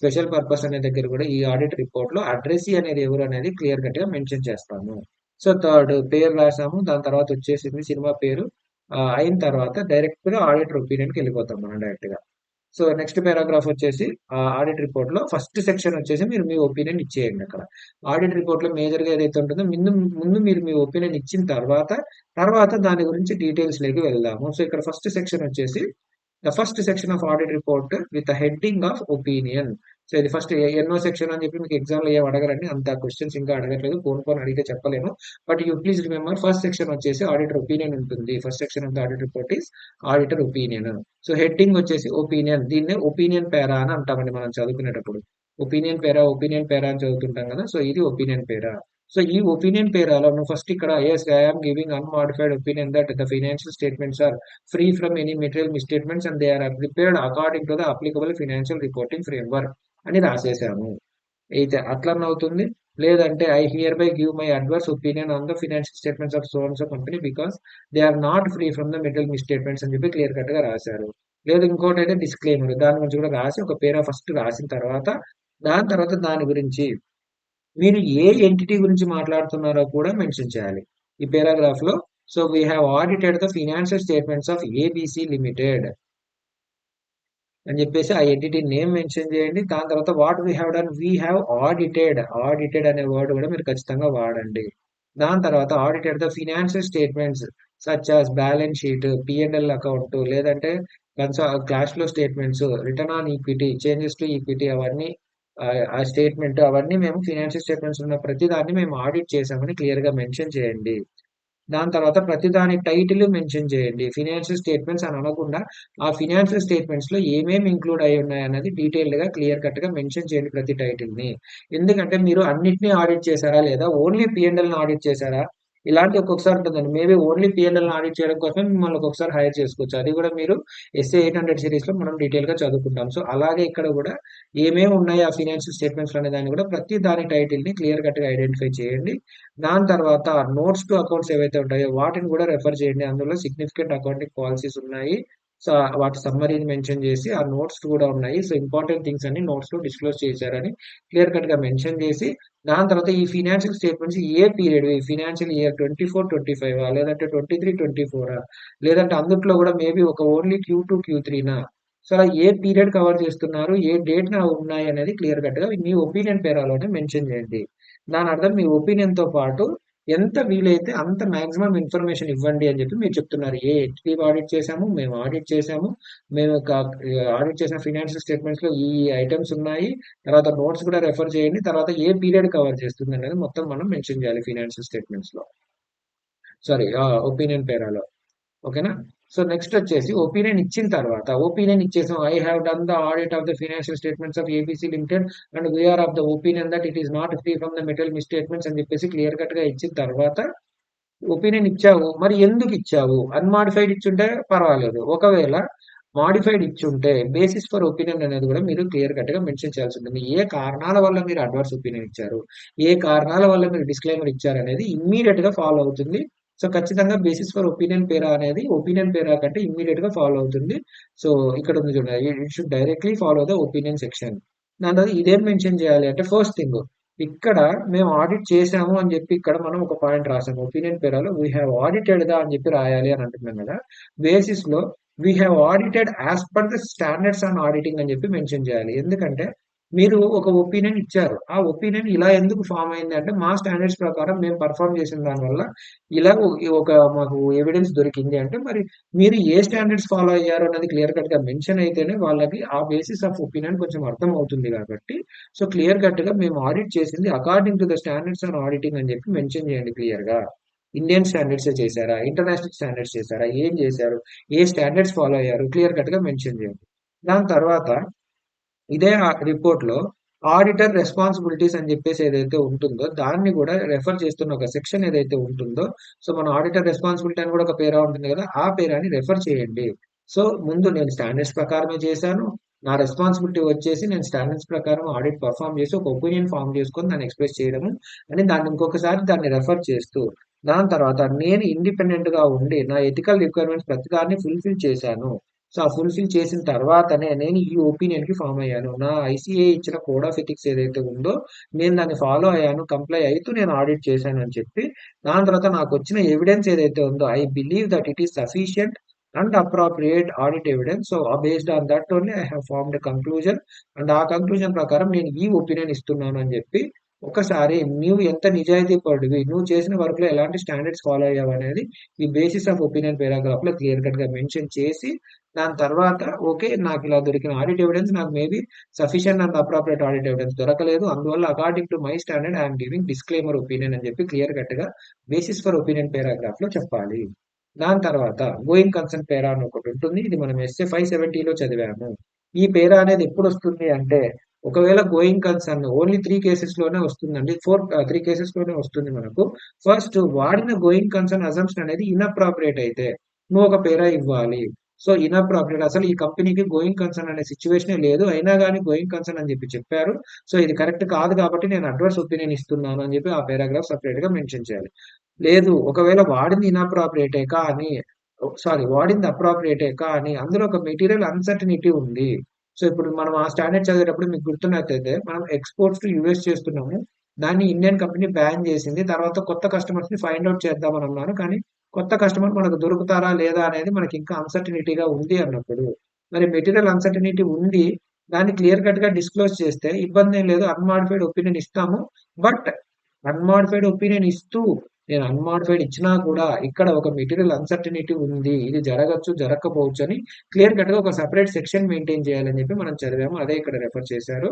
స్పెషల్ పర్పస్ అనే దగ్గర కూడా ఈ ఆడిట్ రిపోర్ట్ లో అడ్రసీ అనేది ఎవరు అనేది క్లియర్ కట్ గా మెన్షన్ చేస్తాము. సో థర్డ్ పేరు రాసాము, దాని తర్వాత వచ్చేసింది సినిమా పేరు. అయిన తర్వాత డైరెక్ట్ గా ఆడిటర్ ఒపీనియన్ కి వెళ్ళిపోతాం మనం డైరెక్ట్ గా. సో నెక్స్ట్ పారాగ్రాఫ్ వచ్చేసి ఆడిట్ రిపోర్ట్ లో ఫస్ట్ సెక్షన్ వచ్చేసి మీరు మీ ఒపీనియన్ ఇచ్చేయండి. అక్కడ ఆడిట్ రిపోర్ట్ లో మేజర్ గా ఏదైతే ఉంటుందో ముందు మీరు మీ ఒపీనియన్ ఇచ్చిన తర్వాత దాని గురించి డీటెయిల్స్ లోకి వెళ్దాము. సో ఇక్కడ ఫస్ట్ సెక్షన్ వచ్చేసి the first section of audit report with heading of opinion. So ఇది ఫస్ట్ ఎన్నో సెక్షన్ అని చెప్పి మీకు ఎగ్జామ్ లో ఏం అడగరండి, అంత క్వశ్చన్స్ ఇంకా అడగట్లేదు, ఫోన్ అడిగితే చెప్పలేను. But you please remember first section వచ్చేసి ఆడిటర్ ఒపీనియన్ ఉంటుంది. First section of the audit report is auditor opinion. So heading వచ్చేసి ఒపీనియన్, దీన్నే ఒపీనియన్ పేరా అని అంటామండి మనం చదువుకునేటప్పుడు. ఒపీనియన్ పేరా అని చదువుతుంటాం కదా, సో ఇది ఒపీనియన్ పేరా. సో ఈ ఒపీనియన్ పేరాలో నువ్వు ఫస్ట్ ఇక్కడ yes I'm giving unmodified opinion that the financial statements are free from any material misstatements and they are prepared according to the applicable financial reporting framework అని రాసేసాము. అయితే అట్లన్న అవుతుంది, లేదంటే I hereby give my adverse opinion on the financial statements of so and so company because they are not free from the material misstatements అని చెప్పి clear cut గా రాశారు. లేదు ఇంకోటి అయితే డిస్క్లైమర్, దాని గురించి కూడా రాసి ఒక పేరా ఫస్ట్ రాసిన తర్వాత దాని గురించి మీరు ఏ ఎంటిటీ గురించి మాట్లాడుతున్నారో కూడా మెన్షన్ చేయాలి ఈ పేరాగ్రాఫ్ లో. So we have audited the financial statements of ABC limited అని చెప్పేసి ఆ ఎంటిటీ నేమ్ మెన్షన్ చేయండి. దాని తర్వాత what we have done, we have audited, audited అనే వర్డ్ కూడా మీరు ఖచ్చితంగా వాడండి. దాని తర్వాత audited the financial statements such as balance sheet, PNL account, లేదంటే cash flow statements, return on equity, changes to equity, అవన్నీ ఆ స్టేట్మెంట్ అవన్నీ మేము ఫినాన్షియల్ స్టేట్మెంట్స్ ఉన్న ప్రతి దాన్ని మేము ఆడిట్ చేసామని క్లియర్ గా మెన్షన్ చేయండి. దాని తర్వాత ప్రతి దాని టైటిల్ మెన్షన్ చేయండి. ఫినాన్షియల్ స్టేట్మెంట్స్ అని అనకుండా ఆ ఫినాన్షియల్ స్టేట్మెంట్స్ లో ఏమేమి ఇంక్లూడ్ అయి ఉన్నాయి అన్నది డీటెయిల్డ్ గా క్లియర్ కట్ గా మెన్షన్ చేయండి ప్రతి టైటిల్ ని. ఎందుకంటే మీరు అన్నిటినీ ఆడిట్ చేశారా లేదా ఓన్లీ పిఎన్ఎల్ ని ఆడిట్ చేశారా, ఇలాంటి ఒక్కొక్కసారి ఉంటుందండి. మేబీ ఓన్లీ పిఎన్ఎల్ ని ఆడిట్ చేయడం కోసం మిమ్మల్ని ఒక్కొక్కసారి హైర్ చేసుకోవచ్చు. అది కూడా మీరు ఎస్ఏ 800 సిరీస్ లో మనం డీటెయిల్ గా చదువుకుంటాం. సో అలాగే ఇక్కడ కూడా ఏమేమి ఉన్నాయి ఆ ఫినాన్షియల్ స్టేట్మెంట్స్ అనే దాన్ని కూడా ప్రతి దాని టైటిల్ ని క్లియర్ కట్ గా ఐడెంటిఫై చేయండి. దాని తర్వాత నోట్స్ టు అకౌంట్స్ ఏవైతే ఉంటాయో వాటిని కూడా రెఫర్ చేయండి. అందులో సిగ్నిఫికెంట్ అకౌంటింగ్ పాలసీస్ ఉన్నాయి. సో వాటి సమ్మరీని మెన్షన్ చేసి ఆ నోట్స్ కూడా ఉన్నాయి. సో ఇంపార్టెంట్ థింగ్స్ అన్ని నోట్స్ లో డిస్క్లోజ్ చేశారని క్లియర్ కట్ గా మెన్షన్ చేసి, దాని తర్వాత ఈ ఫినాన్షియల్ స్టేట్మెంట్స్ ఏ పీరియడ్, ఈ ఫినాన్షియల్ ఇయర్ 24-25 లేదంటే 23-24 లేదంటే అందుట్లో కూడా మేబీ ఒక ఓన్లీ Q2 Q3 సో అలా ఏ పీరియడ్ కవర్ చేస్తున్నారు, ఏ డేట్ ఉన్నాయి అనేది క్లియర్ కట్ గా మీ ఒపీనియన్ పేరాలోనే మెన్షన్ చేయండి. దాని అర్థం మీ ఒపీనియన్ తో పాటు ఎంత వీలైతే అంత మాక్సిమం ఇన్ఫర్మేషన్ ఇవ్వండి అని చెప్పి మీరు చెప్తున్నారు. ఏ ఎంటిటీ ఆడిట్ చేశాము, మేము ఆడిట్ చేశాము, మేము ఆడిట్ చేసిన ఫినాన్షియల్ స్టేట్మెంట్స్ లో ఈ ఐటమ్స్ ఉన్నాయి, తర్వాత నోట్స్ కూడా రెఫర్ చేయండి, తర్వాత ఏ పీరియడ్ కవర్ చేస్తుంది అనేది మొత్తం మనం మెన్షన్ చేయాలి ఫినాన్షియల్ స్టేట్మెంట్స్ లో, సారీ ఒపీనియన్ పేరాలో. ఓకేనా. సో నెక్స్ట్ వచ్చేసి ఒపీనియన్ ఇచ్చిన తర్వాత, ఒపీనియన్ ఇచ్చేసాం, I have done the audit of the financial statements of ABC limited and we are of the opinion that it is not free from the material misstatements అని చెప్పేసి clear cut గా ఇచ్చిన తర్వాత, opinion ఇచ్చావు మరి ఎందుకు ఇచ్చావు, అన్మాడిఫైడ్ ఇచ్చుంటే పర్వాలేదు, ఒకవేళ మాడిఫైడ్ ఇచ్చుంటే బేసిస్ ఫర్ ఒపీనియన్ అనేది కూడా మీరు క్లియర్ కట్ గా మెన్షన్ చేయాల్సి ఉంటుంది. ఏ కారణాల వల్ల మీరు అడ్వర్స్ ఒపీనియన్ ఇచ్చారు, ఏ కారణాల వల్ల మీరు డిస్క్లైమర్ ఇచ్చారు అనేది ఇమ్మీడియట్ గా ఫాలో అవుతుంది. సో ఖచ్చితంగా బేసిస్ ఫర్ ఒపీనియన్ పేరా అనేది ఒపీనియన్ పేరా కంటే ఇమ్మీడియట్ గా ఫాలో అవుతుంది. సో ఇక్కడ ఉంది చూడండి, it should directly follow the opinion section. దాని తర్వాత ఇదేం మెన్షన్ చేయాలి అంటే, ఫస్ట్ థింగ్ ఇక్కడ మేము ఆడిట్ చేసాము అని చెప్పి ఇక్కడ మనం ఒక పాయింట్ రాసాము ఒపీనియన్ పేరాలో, వీ హ్యావ్ ఆడిటెడ్ దా అని చెప్పి రాయాలి అని అంటున్నాం కదా. బేసిస్ లో we have audited as per the standards on auditing అని చెప్పి మెన్షన్ చేయాలి. ఎందుకంటే మీరు ఒక ఒపీనియన్ ఇచ్చారు, ఆ ఒపీనియన్ ఇలా ఎందుకు ఫామ్ అయింది అంటే మా స్టాండర్డ్స్ ప్రకారం మేము పర్ఫామ్ చేసిన దానివల్ల ఇలా ఒక మాకు ఎవిడెన్స్ దొరికింది అంటే, మరి మీరు ఏ స్టాండర్డ్స్ ఫాలో అయ్యారు అన్నది క్లియర్ కట్ గా మెన్షన్ అయితేనే వాళ్ళకి ఆ బేసిస్ ఆఫ్ ఒపీనియన్ కొంచెం అర్థం అవుతుంది కాబట్టి, సో క్లియర్ కట్ గా మేము ఆడిట్ చేసింది according to the standards on auditing అని చెప్పి మెన్షన్ చేయండి క్లియర్ గా. ఇండియన్ స్టాండర్డ్స్ చేశారా, ఇంటర్నేషనల్ స్టాండర్డ్స్ చేశారా, ఏం చేశారు, ఏ స్టాండర్డ్స్ ఫాలో అయ్యారు క్లియర్ కట్ గా మెన్షన్ చేయండి. దాని తర్వాత ఇదే రిపోర్ట్ లో ఆడిటర్ రెస్పాన్సిబిలిటీస్ అని చెప్పేసి ఏదైతే ఉంటుందో దాన్ని కూడా రెఫర్ చేస్తున్న ఒక సెక్షన్ ఏదైతే ఉంటుందో, సో మన ఆడిటర్ రెస్పాన్సిబిలిటీ అని కూడా ఒక పేరా ఉంటుంది కదా, ఆ పేరాని రెఫర్ చేయండి. సో ముందు నేను స్టాండర్డ్స్ ప్రకారమే చేశాను, నా రెస్పాన్సిబిలిటీ వచ్చేసి నేను స్టాండర్డ్స్ ప్రకారం ఆడిట్ పర్ఫామ్ చేసి ఒక ఒపీనియన్ ఫామ్ చేసుకొని దాన్ని ఎక్స్ప్రెస్ చేయడము అని దాన్ని ఇంకొకసారి దాన్ని రెఫర్ చేస్తూ, దాని తర్వాత నేను ఇండిపెండెంట్ గా ఉండి నా ఎథికల్ రిక్వైర్మెంట్స్ ప్రతి దాన్ని ఫుల్ఫిల్ చేశాను. సో ఆ ఫుల్ఫిల్ చేసిన తర్వాతనే నేను ఈ ఒపీనియన్ కి ఫామ్ అయ్యాను. నా ఐసీఏ ఇచ్చిన కోడ్ ఆఫ్ ఎథిక్స్ ఏదైతే ఉందో నేను దాన్ని ఫాలో అయ్యాను, కంప్లై అవుతూ నేను ఆడిట్ చేశాను అని చెప్పి, దాని తర్వాత నాకు వచ్చిన ఎవిడెన్స్ ఏదైతే ఉందో I believe that it is sufficient and appropriate audit evidence. So based on that only I have formed conclusion and ఆ కంక్లూజన్ ప్రకారం నేను ఈ ఒపీనియన్ ఇస్తున్నాను అని చెప్పి, ఒకసారి నువ్వు ఎంత నిజాయితీ పడివి, నువ్వు చేసిన వర్క్ లో ఎలాంటి స్టాండర్డ్స్ ఫాలో అయ్యావు అనేది ఈ బేసిస్ ఆఫ్ ఒపీనియన్ పారాగ్రాఫ్ లో క్లియర్ కట్ గా మెన్షన్ చేసి, దాని తర్వాత ఓకే నాకు ఇలా దొరికిన ఆడిట్ ఎవిడెన్స్ నాకు maybe sufficient and appropriate audit evidence దొరకలేదు, అందువల్ల according to my standard I'm giving disclaimer opinion అని చెప్పి క్లియర్ కట్ గా బేసిస్ ఫర్ ఒపీనియన్ పారాగ్రాఫ్ లో చెప్పాలి. దాని తర్వాత గోయింగ్ కన్సర్న్ పేరా అని ఒకటి ఉంటుంది, ఇది మనం ఎస్ఏ 570లో చదివాము. ఈ పేరా అనేది ఎప్పుడు వస్తుంది అంటే, ఒకవేళ గోయింగ్ కన్సర్న్ ఓన్లీ 3 కేసెస్ లోనే వస్తుందండి, 3 కేసెస్ లోనే వస్తుంది మనకు. ఫస్ట్ వాడిన గోయింగ్ కన్సర్న్ అజంప్షన్ అనేది ఇన్అప్రాప్రియేట్ అయితే నువ్వు ఒక పేరా ఇవ్వాలి. సో ఇన్అప్రాప్రియేట్, అసలు ఈ కంపెనీకి గోయింగ్ కన్సర్న్ అనే సిచ్యువేషనే లేదు, అయినా కానీ గోయింగ్ కన్సర్న్ అని చెప్పి చెప్పారు, సో ఇది కరెక్ట్ కాదు కాబట్టి నేను అడ్వర్స్ ఒపీనియన్ ఇస్తున్నాను అని చెప్పి ఆ పారాగ్రాఫ్ సపరేట్ గా మెన్షన్ చేయాలి. లేదు ఒకవేళ వాడింది ఇన్అప్రాప్రియేటే కానీ, సారీ వాడింది అప్రాప్రియేటే కానీ అందులో ఒక మెటీరియల్ అన్సర్టనిటీ ఉంది. సో ఇప్పుడు మనం ఆ స్టాండర్డ్ చదివేటప్పుడు మీకు గుర్తున్నట్లయితే మనం ఎక్స్పోర్ట్స్ టు యూఎస్ చేస్తున్నాము, దాన్ని ఇండియన్ కంపెనీ బ్యాన్ చేసింది. తర్వాత కొత్త కస్టమర్స్ ని ఫైండ్ అవుట్ చేద్దామని అన్నారు. కానీ కొత్త కస్టమర్ మనకు దొరుకుతారా లేదా అనేది మనకి ఇంకా అన్సర్టనిటీగా ఉంది అన్నప్పుడు, మరి మెటీరియల్ అన్సర్టనిటీ ఉంది, దాన్ని క్లియర్ కట్ గా డిస్క్లోజ్ చేస్తే ఇబ్బంది ఏం లేదు. అన్మాడిఫైడ్ ఒపీనియన్ ఇస్తాము. బట్ అన్మాడిఫైడ్ ఒపీనియన్ ఇస్తూ నేను అన్మాడిఫైడ్ ఇచ్చినా కూడా ఇక్కడ ఒక మెటీరియల్ అన్సర్టనిటీ ఉంది, ఇది జరగచ్చు జరగకపోవచ్చు అని క్లియర్ కట్ గా ఒక సెపరేట్ సెక్షన్ మెయింటైన్ చేయాలని చెప్పి మనం చదివాము. అదే ఇక్కడ రెఫర్ చేశారు.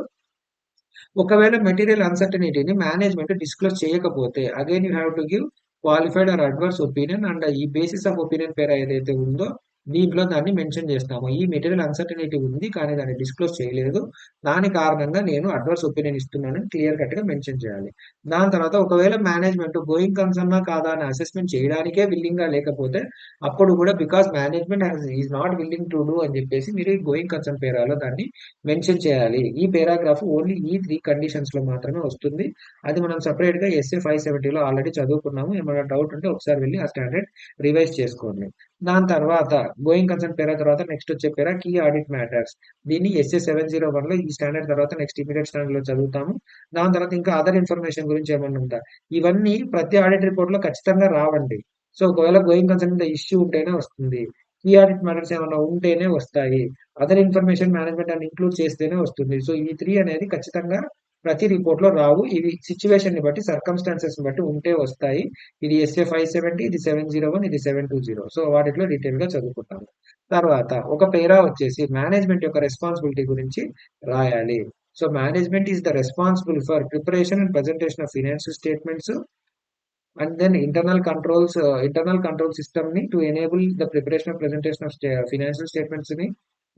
ఒకవేళ మెటీరియల్ అన్సర్టనిటీని మేనేజ్మెంట్ డిస్క్లోజ్ చేయకపోతే again you have to give qualified are adverse opinion, and ఈ బేసిస్ ఆఫ్ ఒపీనియన్ పేరు ఏదైతే ఉందో దీంట్లో దాన్ని మెన్షన్ చేస్తాము. ఈ మెటీరియల్ అన్సర్టనిటీ ఉంది కానీ దాన్ని డిస్క్లోజ్ చేయలేదు, దాని కారణంగా నేను అడ్వర్స్ ఒపీనియన్ ఇస్తున్నానని క్లియర్ కట్ గా మెన్షన్ చేయాలి. దాని తర్వాత ఒకవేళ మేనేజ్మెంట్ గోయింగ్ కన్సర్న్ కాదా అని అసెస్మెంట్ చేయడానికే విల్లింగ్ గా లేకపోతే అప్పుడు కూడా because management is not willing to do అని చెప్పేసి మీరు గోయింగ్ కన్సర్న్ పేరాలో దాన్ని మెన్షన్ చేయాలి. ఈ పేరాగ్రాఫ్ ఓన్లీ ఈ 3 కండిషన్స్ లో మాత్రమే వస్తుంది. అది మనం సెపరేట్ గా ఎస్ఏ 570లో ఆల్రెడీ చదువుకున్నాము. ఏమైనా డౌట్ ఉంటే ఒకసారి వెళ్ళి ఆ స్టాండర్డ్ రివైజ్ చేసుకోండి. దాని తర్వాత గోయింగ్ కన్సర్న్ పేరా తర్వాత నెక్స్ట్ వచ్చే పేరా కీ ఆడిట్ మ్యాటర్స్. దీన్ని ఎస్ఏ 701 లో ఈ స్టాండర్డ్ తర్వాత నెక్స్ట్ ఇమీడియట్ స్టాండర్డ్ లో చదువుతాము. దాని తర్వాత ఇంకా అదర్ ఇన్ఫర్మేషన్ గురించి ఏమన్నా ఉందా, ఇవన్నీ ప్రతి ఆడిట్ రిపోర్ట్ లో ఖచ్చితంగా రావండి. సో ఒకవేళ గోయింగ్ కన్సర్న్ ఇష్యూ ఉంటేనే వస్తుంది, కీ ఆడిట్ మ్యాటర్స్ ఏమైనా ఉంటేనే వస్తాయి, అదర్ ఇన్ఫర్మేషన్ మేనేజ్మెంట్ అని ఇంక్లూడ్ చేస్తేనే వస్తుంది. సో ఈ 3 అనేది ఖచ్చితంగా ప్రతి రిపోర్ట్ లో రావు. ఇవి సిచ్యువేషన్ ని బట్టి సర్కమ్స్టాన్సెస్ ని బట్టి ఉంటే వస్తాయి. ఇది ఎస్ఏ 570, ఇది 701, ఇది 720. సో వాటిలో డీటెయిల్ గా చదువుకుంటాము. తర్వాత ఒక పేరా వచ్చేసి మేనేజ్మెంట్ యొక్క రెస్పాన్సిబిలిటీ గురించి రాయాలి. So management is the responsible for preparation and presentation of financial statements and then internal control system ని to enable the preparation of presentation of financial statements ని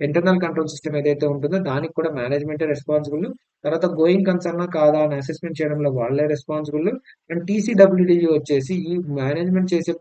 ఇంటర్నల్ కంట్రోల్ సిస్టమ్ ఏదైతే ఉంటుందో దానికి కూడా మేనేజ్మెంటే రెస్పాన్సిబుల్. తర్వాత గోయింగ్ కన్సర్న్ కాదా అని అసెస్మెంట్ చేయడంలో వాళ్ళే రెస్పాన్సిబుల్. అండ్ టీసీడబ్ల్యూడిజి వచ్చేసి ఈ మేనేజ్మెంట్ చేసే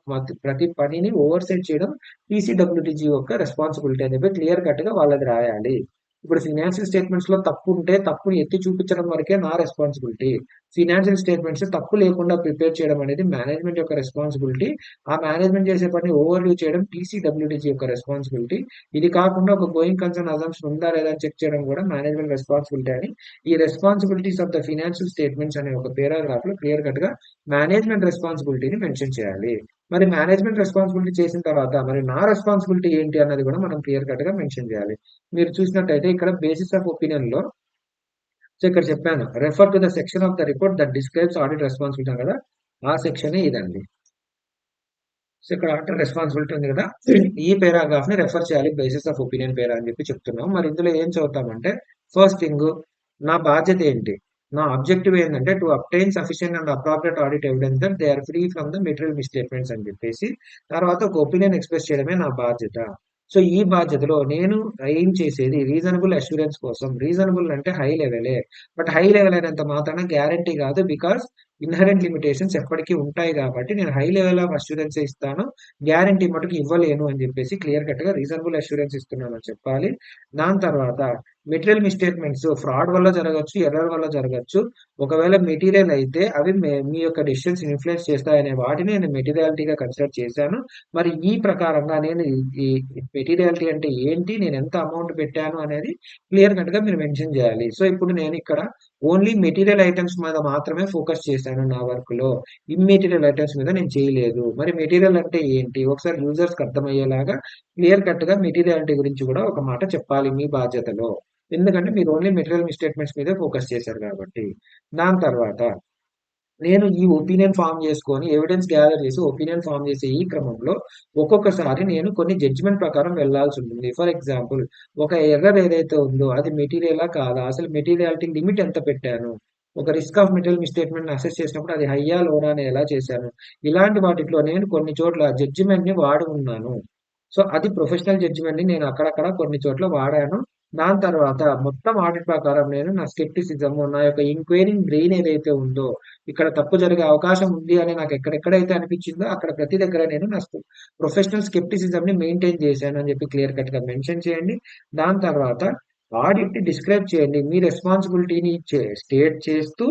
ప్రతి పనిని ఓవర్సైట్ చేయడం టీసీడబ్ల్యూడిజి యొక్క రెస్పాన్సిబిలిటీ అని చెప్పి క్లియర్ కట్ గా వాళ్ళది రాయాలి. ఇప్పుడు ఫినాన్షియల్ స్టేట్మెంట్స్ లో తప్పు ఉంటే తప్పుని ఎత్తి చూపించడం వరకే నా రెస్పాన్సిబిలిటీ. ఫినాన్షియల్ స్టేట్మెంట్స్ తప్పు లేకుండా ప్రిపేర్ చేయడం అనేది మేనేజ్మెంట్ యొక్క రెస్పాన్సిబిలిటీ. ఆ మేనేజ్మెంట్ చేసే పని ఓవర్వ్యూ చేయడం టీసీడబ్ల్యూడిజి యొక్క రెస్పాన్సిబిలిటీ. ఇది కాకుండా ఒక గోయింగ్ కన్సర్న్ అజంప్షన్ ఉందా లేదా అని చెక్ చేయడం కూడా మేనేజ్మెంట్ రెస్పాన్సిబిలిటీ అని ఈ responsibilities of the financial statements అనే ఒక పేరాగ్రాఫ్ లో క్లియర్ కట్ గా మేనేజ్మెంట్ రెస్పాన్సిబిలిటీని మెన్షన్ చేయాలి. మరి మేనేజ్మెంట్ రెస్పాన్సిబిలిటీ చేసిన తర్వాత మరి నా రెస్పాన్సిబిలిటీ ఏంటి అన్నది కూడా మనం క్లియర్ కట్ గా మెన్షన్ చేయాలి. మీరు చూసినట్టయితే ఇక్కడ బేసిస్ ఆఫ్ ఒపీనియన్ లో సో ఇక్కడ చెప్పాను refer to the section of the report that describes audit responsibility కదా, ఆ సెక్షన్ ఇదండి. సో ఇక్కడ ఆడిటర్ రెస్పాన్సిబిలిటీ ఉంది కదా, ఈ పేరాగ్రాఫ్ ని రెఫర్ చేయాలి బేసిస్ ఆఫ్ ఒపీనియన్ పేరా అని చెప్పి చెప్తున్నాం. మరి ఇందులో ఏం చదువుతామంటే ఫస్ట్ థింగ్ నా బాధ్యత ఏంటి, నా ఆబ్జెక్టివ్ ఏంటంటే to obtain sufficient and appropriate audit evidence that they are free from the material misstatements అని చెప్పేసి తర్వాత ఒక ఒపీనియన్ ఎక్స్ప్రెస్ చేయడమే నా బాధ్యత. సో ఈ బాధ్యతలో నేను ఏం చేసేది రీజనబుల్ అష్యూరెన్స్ కోసం. రీజనబుల్ అంటే హై లెవెలే, బట్ హై లెవెల్ అయినంత మాత్రాన గ్యారంటీ కాదు, బికాస్ ఇన్హరెంట్ లిమిటేషన్స్ ఎప్పటికీ ఉంటాయి కాబట్టి నేను హై లెవెల్ ఆఫ్ అష్యూరెన్స్ ఇస్తాను, గ్యారంటీ మటుకు ఇవ్వలేను అని చెప్పేసి క్లియర్ కట్ గా రీజనబుల్ అష్యూరెన్స్ ఇస్తున్నాను అని చెప్పాలి. దాని తర్వాత మెటీరియల్ మిస్టేట్మెంట్స్ ఫ్రాడ్ వల్ల జరగచ్చు, ఎర్రర్ వల్ల జరగచ్చు. ఒకవేళ మెటీరియల్ అయితే అవి మీ యొక్క డెసిషన్స్ ఇన్ఫ్లుయెన్స్ చేస్తాయనే వాటిని నేను మెటీరియాలిటీగా కన్సిడర్ చేశాను. మరి ఈ ప్రకారంగా నేను ఈ మెటీరియాలిటీ అంటే ఏంటి, నేను ఎంత అమౌంట్ పెట్టాను అనేది క్లియర్ కట్ గా మీరు మెన్షన్ చేయాలి. సో ఇప్పుడు నేను ఇక్కడ ఓన్లీ మెటీరియల్ ఐటమ్స్ మీద మాత్రమే ఫోకస్ చేశాను నా వర్క్ లో, ఇమ్మెటీరియల్ ఐటమ్స్ మీద నేను చేయలేదు. మరి మెటీరియల్ అంటే ఏంటి ఒకసారి యూజర్స్ కి అర్థమయ్యేలాగా క్లియర్ కట్ గా మెటీరియాలిటీ గురించి కూడా ఒక మాట చెప్పాలి మీ బాధ్యతలో. ఎందుకంటే మీరు ఓన్లీ మెటీరియల్ మిస్టేట్మెంట్స్ మీదే ఫోకస్ చేశారు కాబట్టి. దాని తర్వాత నేను ఈ ఒపీనియన్ ఫామ్ చేసుకొని ఎవిడెన్స్ గ్యాదర్ చేసి ఒపీనియన్ ఫామ్ చేసే ఈ క్రమంలో ఒక్కొక్కసారి నేను కొన్ని జడ్జిమెంట్ ప్రకారం వెళ్లాల్సి ఉంటుంది. ఫర్ ఎగ్జాంపుల్ ఒక ఎర్రర్ ఏదైతే ఉందో అది మెటీరియలా కాదా, అసలు మెటీరియాలిటీ లిమిట్ ఎంత పెట్టాను, ఒక risk of material misstatement assess చేసినప్పుడు అది హయ్యా లోనా అని ఎలా చేశాను, ఇలాంటి వాటిలో నేను కొన్ని చోట్ల జడ్జిమెంట్ ని వాడి ఉన్నాను. సో అది ప్రొఫెషనల్ జడ్జిమెంట్ ని నేను అక్కడక్కడ కొన్ని చోట్ల వాడాను. దాని తర్వాత మొత్తం ఆడిట్ ప్రకారం నేను నా స్కెప్టిసిజం, నా యొక్క ఇంక్వైరింగ్ బ్రెయిన్ ఏదైతే ఉందో ఇక్కడ తప్పు జరిగే అవకాశం ఉంది అని నాకు ఎక్కడెక్కడైతే అనిపించిందో అక్కడ ప్రతి దగ్గర నేను నా ప్రొఫెషనల్ స్కెప్టిసిజం ని మెయింటైన్ చేశాను అని చెప్పి క్లియర్ కట్ గా మెన్షన్ చేయండి. దాని తర్వాత ఆడిట్ ని డిస్క్రైబ్ చేయండి, మీ రెస్పాన్సిబిలిటీని స్టేట్ చేస్తూ.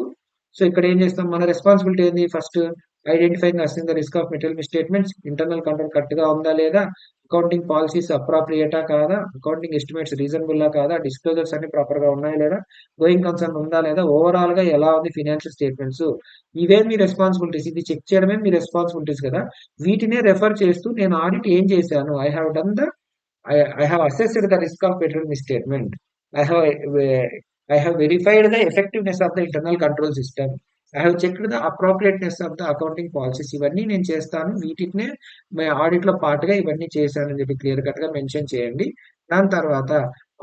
సో ఇక్కడ ఏం చేస్తాం, మన రెస్పాన్సిబిలిటీ ఏంది, first identifying assessing the risk of material misstatements, internal control కరెక్ట్‌గా ఉందా లేదా, అకౌంటింగ్ పాలిసీస్ అప్రాప్రియేటా కాదా, అకౌంటింగ్ ఎస్టిమేట్స్ రీజనబుల్లా కాదా, డిస్క్లోజర్స్ అన్ని ప్రాపర్‌గా ఉన్నాయా లేదా, గోయింగ్ కన్సర్న్ ఉందా లేదా, ఓవరాల్‌గా ఎలా ఉంది ఫైనాన్షియల్ స్టేట్‌మెంట్స్. ఇవే మీ రెస్పాన్సిబిలిటీస్. ఇది చెక్ చేయడమే మీ రెస్పాన్సిబిలిటీస్ కదా! వీటినే రెఫర్ చేస్తూ నేను ఆడిట్ ఏం చేశాను? I have done the I have assessed the risk of federal misstatement. I have I have verified the effectiveness of the internal control system. I have checked the appropriateness of the accounting policies. ఇవన్నీ నేను చేస్తాను. వీటినే audit లో పార్ట్‌గా ఇవన్నీ చేశానని చెప్పి clear cut గా mention చేయండి. దాని తర్వాత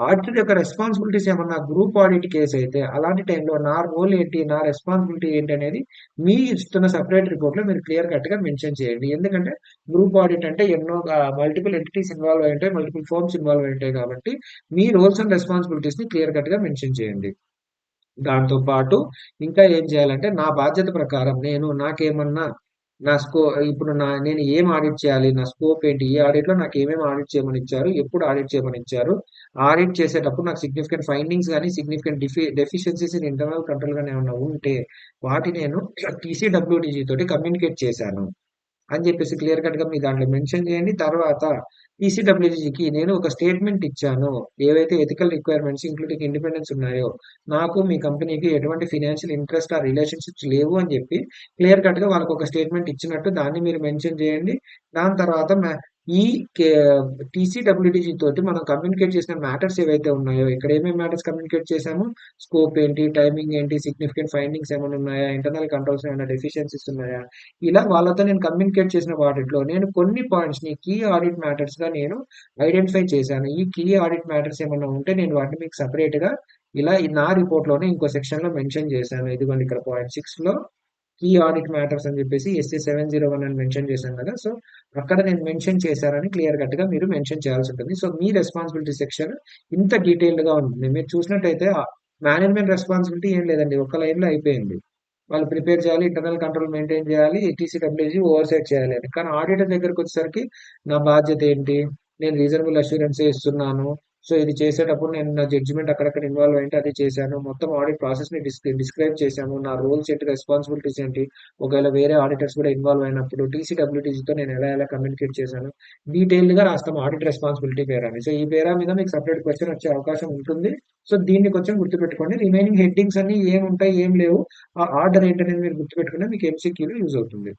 ఆడిటర్ యొక్క రెస్పాన్సిబిలిటీస్ ఏమన్నా గ్రూప్ ఆడిట్ కేస్ అయితే అలాంటి టైంలో నా రోల్ ఏంటి? నా రెస్పాన్సిబిలిటీ ఏంటి అనేది మీ ఇస్తున్న సెపరేట్ రిపోర్ట్ లో మీరు క్లియర్ కట్ గా మెన్షన్ చేయండి. ఎందుకంటే గ్రూప్ ఆడిట్ అంటే ఎన్నో మల్టిపుల్ ఎంటిటీస్ ఇన్వాల్వ్ అయి ఉంటాయి. మల్టిపుల్ ఫర్మ్స్ ఇన్వాల్వ్ అయి ఉంటాయి కాబట్టి మీ రోల్స్ అండ్ రెస్పాన్సిబిలిటీస్ ని క్లియర్ కట్ గా మెన్షన్ చేయండి. దాంతో పాటు ఇంకా ఏం చేయాలంటే నా బాధ్యత ప్రకారం నేను నాకేమన్నా నా ఇప్పుడు నేను ఏం ఆడిట్ చేయాలి? నా స్కోప్ ఏంటి? ఈ ఆడిట్‌లో నాకు ఏమేమి ఆడిట్ చేయమని ఇచ్చారు? ఎప్పుడు ఆడిట్ చేయమని ఇచ్చారు? ఆడిట్ చేసేటప్పుడు నాకు సిగ్నిఫికెంట్ ఫైండింగ్స్ గాని, significant deficiencies in internal control గాని ఏమన్నా ఉంటే వాటిని నేను టీసీడబ్ల్యూటీజీ తోటి కమ్యూనికేట్ చేశాను. అని చెప్పేసి క్లియర్ కట్‌గా మీ దాంట్లో మెన్షన్ చేయండి. తర్వాత టీసీడబ్ల్యూజీకి నేను ఒక స్టేట్మెంట్ ఇచ్చాను. ఏవైతే ఎథికల్ రిక్వైర్మెంట్స్ ఇంక్లూడింగ్ ఇండిపెండెన్స్ ఉన్నాయో, నాకు మీ కంపెనీకి ఎటువంటి ఫైనాన్షియల్ ఇంట్రెస్ట్ ఆర్ రిలేషన్‌షిప్స్ లేవు అని చెప్పి క్లియర్ కట్‌గా వాళ్ళకొక స్టేట్మెంట్ ఇచ్చినట్టు దాన్ని మీరు మెన్షన్ చేయండి. దాని తర్వాత ఈ కే టీసీడబ్ల్యూటీజీ తోటి మనం కమ్యూనికేట్ చేసిన మ్యాటర్స్ ఏవైతే ఉన్నాయో, ఇక్కడ ఏమేం మ్యాటర్స్ కమ్యూనికేట్ చేసాము? స్కోప్ ఏంటి? టైమింగ్ ఏంటి? సిగ్నిఫికెంట్ ఫైండింగ్స్ ఏమైనా ఉన్నాయా? ఇంటర్నల్ కంట్రోల్స్ ఏమైనా డెఫిషియన్సీస్ ఉన్నాయా? ఇలా వాళ్ళతో నేను కమ్యూనికేట్ చేసిన వాటిట్లో నేను కొన్ని పాయింట్స్‌ని కీ ఆడిట్ మ్యాటర్స్‌గా నేను ఐడెంటిఫై చేశాను. ఈ కీ ఆడిట్ మ్యాటర్స్ ఏమన్నా ఉంటే నేను వాటిని మీకు సెపరేట్‌గా ఇలా నా రిపోర్ట్‌లోనే ఇంకో సెక్షన్‌లో మెన్షన్ చేశాను. ఇదిగోండి ఇక్కడ పాయింట్ 6లో కీ ఆడిట్ మ్యాటర్స్ అని చెప్పేసి ఎస్ఏ 701 అని మెన్షన్ చేశాను కదా! సో, అక్కడ నేను మెన్షన్ చేశానని క్లియర్ కట్‌గా మీరు మెన్షన్ చేయాల్సి ఉంటుంది. సో, మీ రెస్పాన్సిబిలిటీ సెక్షన్ ఇంత డీటెయిల్డ్‌గా ఉంటుంది. మీరు చూసినట్టయితే మేనేజ్మెంట్ రెస్పాన్సిబిలిటీ ఏం లేదండి. ఒక్క లైన్‌లో అయిపోయింది. వాళ్ళు ప్రిపేర్ చేయాలి. ఇంటర్నల్ కంట్రోల్ మెయింటైన్ చేయాలి. టీసీడబ్ల్యూజీ ఓవర్‌సైట్ చేయాలి అని. కానీ ఆడిటర్ దగ్గరకొచ్చేసరికి నా బాధ్యత ఏంటి? నేను రీజనబుల్ అష్యూరెన్సే ఇస్తున్నాను. సో, ఇది చేసేటప్పుడు నేను నా జడ్జిమెంట్ అక్కడక్కడ ఇన్వాల్వ్ అయ్యుంటే అది చేశాను. మొత్తం ఆడిట్ ప్రాసెస్‌ని డిస్క్రైబ్ చేశాము. నా రోల్స్ ఏంటి? రెస్పాన్సిబిలిటీస్ ఏంటి? ఒకవేళ వేరే ఆడిటర్స్ కూడా ఇన్వాల్వ్ అయినప్పుడు టీసీడబ్ల్యూటీజీతో నేను ఎలా ఎలా కమ్యూనికేట్ చేశాను? డీటెయిల్డ్‌గా రాస్తాం ఆడిట్ రెస్పాన్సిబిలిటీ పేరా అని. సో, ఈ పేరా మీద మీకు సెపరేట్ క్వెషన్ వచ్చే అవకాశం ఉంటుంది. సో, దీన్ని కొంచెం గుర్తుపెట్టుకోండి. రిమైనింగ్ హెడ్డింగ్స్ అన్నీ ఏముంటాయి? ఏం లేవు. ఆ ఆర్డర్ ఏంటనేది మీరు గుర్తుపెట్టుకుంటే మీకు ఎంసీక్యూలో యూజ్ అవుతుంది.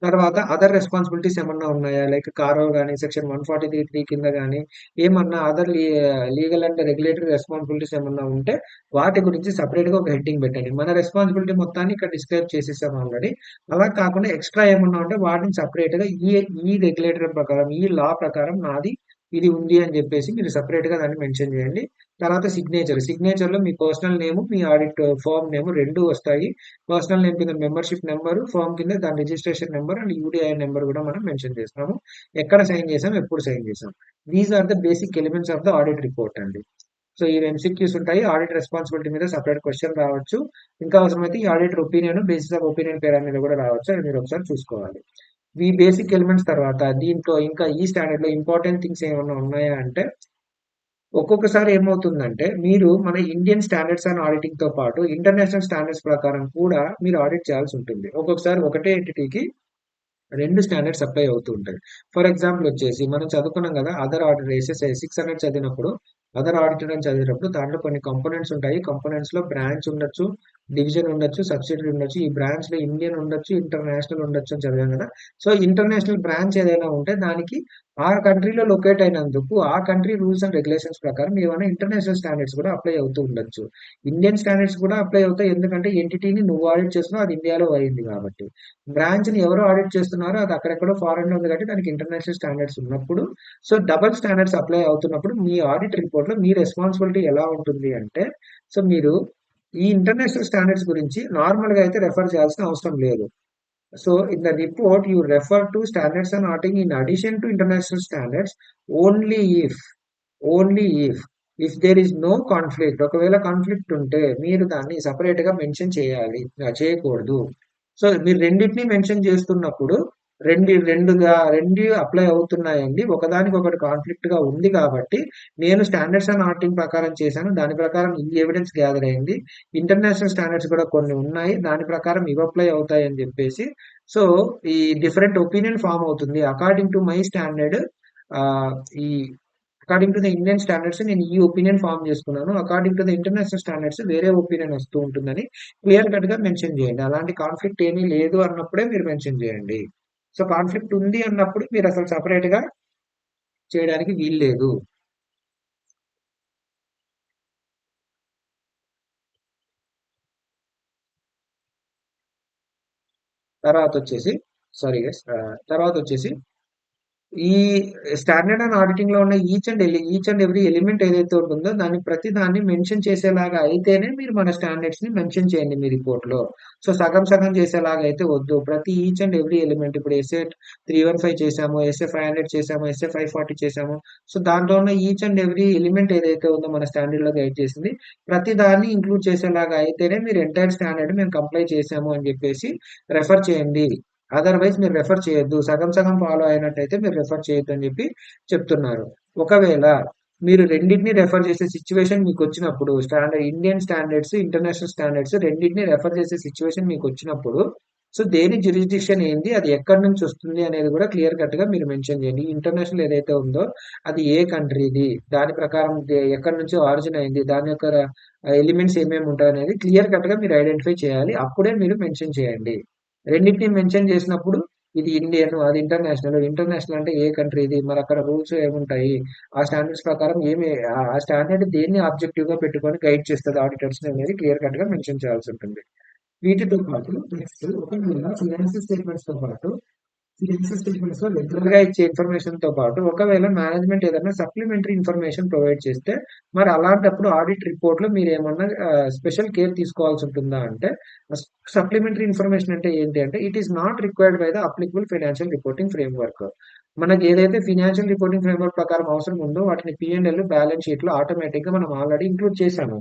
తర్వాత అదర్ రెస్పాన్సిబిలిటీస్ ఏమన్నా ఉన్నాయా? లైక్ కారో గాని, సెక్షన్ 143(3) కింద గాని ఏమన్నా other legal and regulatory responsibilities ఏమన్నా ఉంటే వాటి గురించి సెపరేట్‌గా ఒక హెడ్డింగ్ పెట్టండి. మన రెస్పాన్సిబిలిటీ మొత్తాన్ని ఇక్కడ డిస్క్రైబ్ చేసేసాం ఆల్రెడీ. అలా కాకుండా ఎక్స్‌ట్రా ఏమన్నా ఉంటే వాటిని సెపరేట్‌గా ఈ రెగ్యులేటరీ ప్రకారం, ఈ లా ప్రకారం నాది ఇది ఉంది అని చెప్పేసి మీరు సెపరేట్‌గా దాన్ని మెన్షన్ చేయండి. తర్వాత సిగ్నేచర్‌లో మీ పర్సనల్ నేమ్, మీ ఆడిట్ ఫర్మ్ నేమ్ 2 వస్తాయి. పర్సనల్ నేమ్ కింద మెంబర్‌షిప్ నంబరు, ఫర్మ్ కింద దాని రిజిస్ట్రేషన్ నంబర్ అండ్ యూడీఐఎన్ నంబర్ కూడా మనం మెన్షన్ చేస్తాము. ఎక్కడ సైన్ చేసాం, ఎప్పుడు సైన్ చేసాం. These are the basic elements of the audit report అండి. సో, ఈ ఎంసీక్యూస్ ఉంటాయి. ఆడిట్ రెస్పాన్సిబిలిటీ మీద సెపరేట్ క్వెషన్ రావచ్చు. ఇంకా అవసరమైతే ఈ auditor opinion, basis of opinion para మీద కూడా రావచ్చు. అది మీరు ఒకసారి చూసుకోవాలి. ఈ బేసిక్ ఎలిమెంట్స్ తర్వాత దీంట్లో ఇంకా ఈ స్టాండర్డ్‌లో ఇంపార్టెంట్ థింగ్స్ ఏమన్నా ఉన్నాయా అంటే ఒక్కొక్కసారి ఏమవుతుందంటే, మీరు మన ఇండియన్ స్టాండర్డ్స్ అండ్ ఆడిటింగ్‌తో పాటు ఇంటర్నేషనల్ స్టాండర్డ్స్ ప్రకారం కూడా మీరు ఆడిట్ చేయాల్సుంటుంది. ఒక్కొక్కసారి ఒకటే ఎంటిటీకి 2 స్టాండర్డ్స్ అప్లై అవుతూ ఉంటాయి. ఫర్ ఎగ్జాంపుల్ వచ్చేసి మనం చదువుకున్నాం కదా! అదర్ ఆడిటర్ ఎస్ఎస్ఐ 600 చదివినప్పుడు, అదర్ ఆడిటర్ అని చదివేటప్పుడు దాంట్లో కొన్ని కంపోనెంట్స్ ఉంటాయి. కంపోనెంట్స్‌లో బ్రాంచ్ ఉండొచ్చు, డివిజన్ ఉండొచ్చు, సబ్సిడరీ ఉండొచ్చు. ఈ బ్రాంచ్‌లో ఇండియన్ ఉండొచ్చు, ఇంటర్నేషనల్ ఉండొచ్చు అని చదివాం కదా! సో, ఇంటర్నేషనల్ బ్రాంచ్ ఏదైనా ఉంటే దానికి ఆ కంట్రీలో లొకేట్ అయినందుకు ఆ కంట్రీ రూల్స్ అండ్ రెగ్యులేషన్స్ ప్రకారం ఏమైనా ఇంటర్నేషనల్ స్టాండర్డ్స్ కూడా అప్లై అవుతూ ఉండొచ్చు. ఇండియన్ స్టాండర్డ్స్ కూడా అప్లై అవుతాయి. ఎందుకంటే ఎంటిటీని నువ్వు ఆడిట్ చేస్తున్నావు. అది ఇండియాలో అయింది కాబట్టి. బ్రాంచ్‌ని ఎవరు ఆడిట్ చేస్తున్నారో అది అక్కడెక్కడో ఫారెన్‌లో ఉంది కాబట్టి దానికి ఇంటర్నేషనల్ స్టాండర్డ్స్ ఉన్నప్పుడు సో, డబుల్ స్టాండర్డ్స్ అప్లై అవుతున్నప్పుడు మీ ఆడిట్ రిపోర్ట్‌లో మీ రెస్పాన్సిబిలిటీ ఎలా ఉంటుంది అంటే, సో, మీరు ఈ ఇంటర్నేషనల్ స్టాండర్డ్స్ గురించి నార్మల్‌గా అయితే రెఫర్ చేయాల్సిన అవసరం లేదు. So, in the report you refer to standards and auditing in addition to international standards only if, only if there is no conflict. ఒకవేళ కాన్ఫ్లిక్ట్ ఉంటే మీరు దాన్ని సెపరేట్‌గా మెన్షన్ చేయాలి. చేయకూడదు. సో, మీరు రెండిటిని మెన్షన్ చేస్తున్నప్పుడు రెండు అప్లై అవుతున్నాయండి. ఒకదానికొకటి కాన్‌ఫ్లిక్ట్‌గా ఉంది కాబట్టి, నేను స్టాండర్డ్స్ అండ్ ఆడిటింగ్ ప్రకారం చేశాను. దాని ప్రకారం ఈ ఎవిడెన్స్ గ్యాదర్ అయింది. ఇంటర్నేషనల్ స్టాండర్డ్స్ కూడా కొన్ని ఉన్నాయి. దాని ప్రకారం ఇవి అప్లై అవుతాయని జెప్పేసి, సో, ఈ డిఫరెంట్ ఒపీనియన్ ఫార్మ్ అవుతుంది. అకార్డింగ్ టు మై స్టాండర్డ్ ఆహ్, ఈ according to the Indian standards నేను ఈ ఒపీనియన్ ఫార్మ్ చేసుకున్నాను. According to the international standards వేరే ఒపీనియన్ వస్తూ ఉంటుందని క్లియర్ కట్‌గా మెన్షన్ చేయండి. అలాంటి కాన్‌ఫ్లిక్ట్ ఏమీ లేదు అన్నప్పుడే మీరు మెన్షన్ చేయండి. సో, కాన్‌ఫ్లిక్ట్ ఉంది అన్నప్పుడు మీరసలు సెపరేట్‌గా చేయడానికి వీల్లేదు. తర్వాతొచ్చేసి తర్వాతొచ్చేసి ఈ స్టాండర్డ్ అండ్ ఆడిటింగ్ లో ఉన్న ఈచ్ అండ్ ఎవ్రీ ఎలిమెంట్ ఏదైతే ఉంటుందో దాన్ని ప్రతి దాన్ని మెన్షన్ చేసేలాగా అయితేనే మీరు మన స్టాండర్డ్స్ ని మెన్షన్ చేయండి మీ రిపోర్ట్ లో. సో సగం సగం చేసేలాగా అయితే వద్దు. ప్రతి ఈచ్ అండ్ ఎవ్రీ ఎలిమెంట్ ఇప్పుడు ఎస్ఏ 315 చేసాము, ఎస్ఏ 500 చేసాము, ఎస్ఏ 540 చేసాము. సో దాంట్లో ఉన్న ఈచ్ అండ్ ఎవ్రీ ఎలిమెంట్ ఏదైతే ఉందో మన స్టాండర్డ్ లో గైడ్ చేసింది ప్రతి దాన్ని ఇంక్లూడ్ చేసేలాగా అయితేనే మీరు ఎంటైర్ స్టాండర్డ్ మేము కంప్లై చేసాము అని చెప్పేసి రెఫర్ చేయండి. అదర్వైజ్ మీరు రెఫర్ చేయొద్దు. సగం సగం ఫాలో అయినట్టయితే మీరు రెఫర్ చేయొద్దు అని చెప్పి చెప్తున్నారు. ఒకవేళ మీరు రెండింటిని రెఫర్ చేసే సిచ్యువేషన్ మీకు వచ్చినప్పుడు ఇండియన్ స్టాండర్డ్స్, ఇంటర్నేషనల్ స్టాండర్డ్స్ రెండింటిని రెఫర్ చేసే సిచ్యువేషన్ మీకు వచ్చినప్పుడు సో దేని జ్యూరిస్డిక్షన్ ఏంది, అది ఎక్కడి నుంచి వస్తుంది అనేది కూడా క్లియర్ కట్ గా మీరు మెన్షన్ చేయండి. ఇంటర్నేషనల్ ఏదైతే ఉందో అది ఏ కంట్రీది, దాని ప్రకారం ఎక్కడి నుంచి ఆరిజిన్ అయింది, దాని యొక్క ఎలిమెంట్స్ ఏమేమి ఉంటాయి అనేది క్లియర్ కట్ గా మీరు ఐడెంటిఫై చేయాలి. అప్పుడే మీరు మెన్షన్ చేయండి. రెండింటిని మెన్షన్ చేసినప్పుడు ఇది ఇండియన్, అది ఇంటర్నేషనల్. ఇంటర్నేషనల్ అంటే ఏ కంట్రీది, మరి అక్కడ రూల్స్ ఏముంటాయి, ఆ స్టాండర్డ్స్ ప్రకారం ఆ స్టాండర్డ్ దేన్ని ఆబ్జెక్టివ్ గా పెట్టుకొని గైడ్ చేస్తుంది ఆడిటర్స్ అనేది క్లియర్ కట్ గా మెన్షన్ చేయాల్సి ఉంటుంది. వీటితో పాటు నెక్స్ట్ ఒకవేళ ఫినాన్షియల్ స్టేట్మెంట్స్ తో పాటు ఫినాన్షియల్ స్టేట్మెంట్స్ లో రెగ్యులర్ గా ఇచ్చే ఇన్ఫర్మేషన్ తో పాటు ఒకవేళ మేనేజ్మెంట్ ఏదైనా సప్లిమెంటరీ ఇన్ఫర్మేషన్ ప్రొవైడ్ చేస్తే మరి అలాంటప్పుడు ఆడిట్ రిపోర్ట్ లో మీరు ఏమన్నా స్పెషల్ కేర్ తీసుకోవాల్సి ఉంటుందా అంటే, సప్లిమెంటరీ ఇన్ఫర్మేషన్ అంటే ఏంటి అంటే it is not required by the applicable financial reporting framework. మనకి ఏదైతే ఫినాన్షియల్ రిపోర్టింగ్ ఫ్రేమ్వర్క్ ప్రకారం అవసరం ఉందో వాటిని P&L బ్యాలెన్స్ షీట్ లో ఆటోమేటిక్ గా మనం ఆల్రెడీ ఇంక్లూడ్ చేశాము.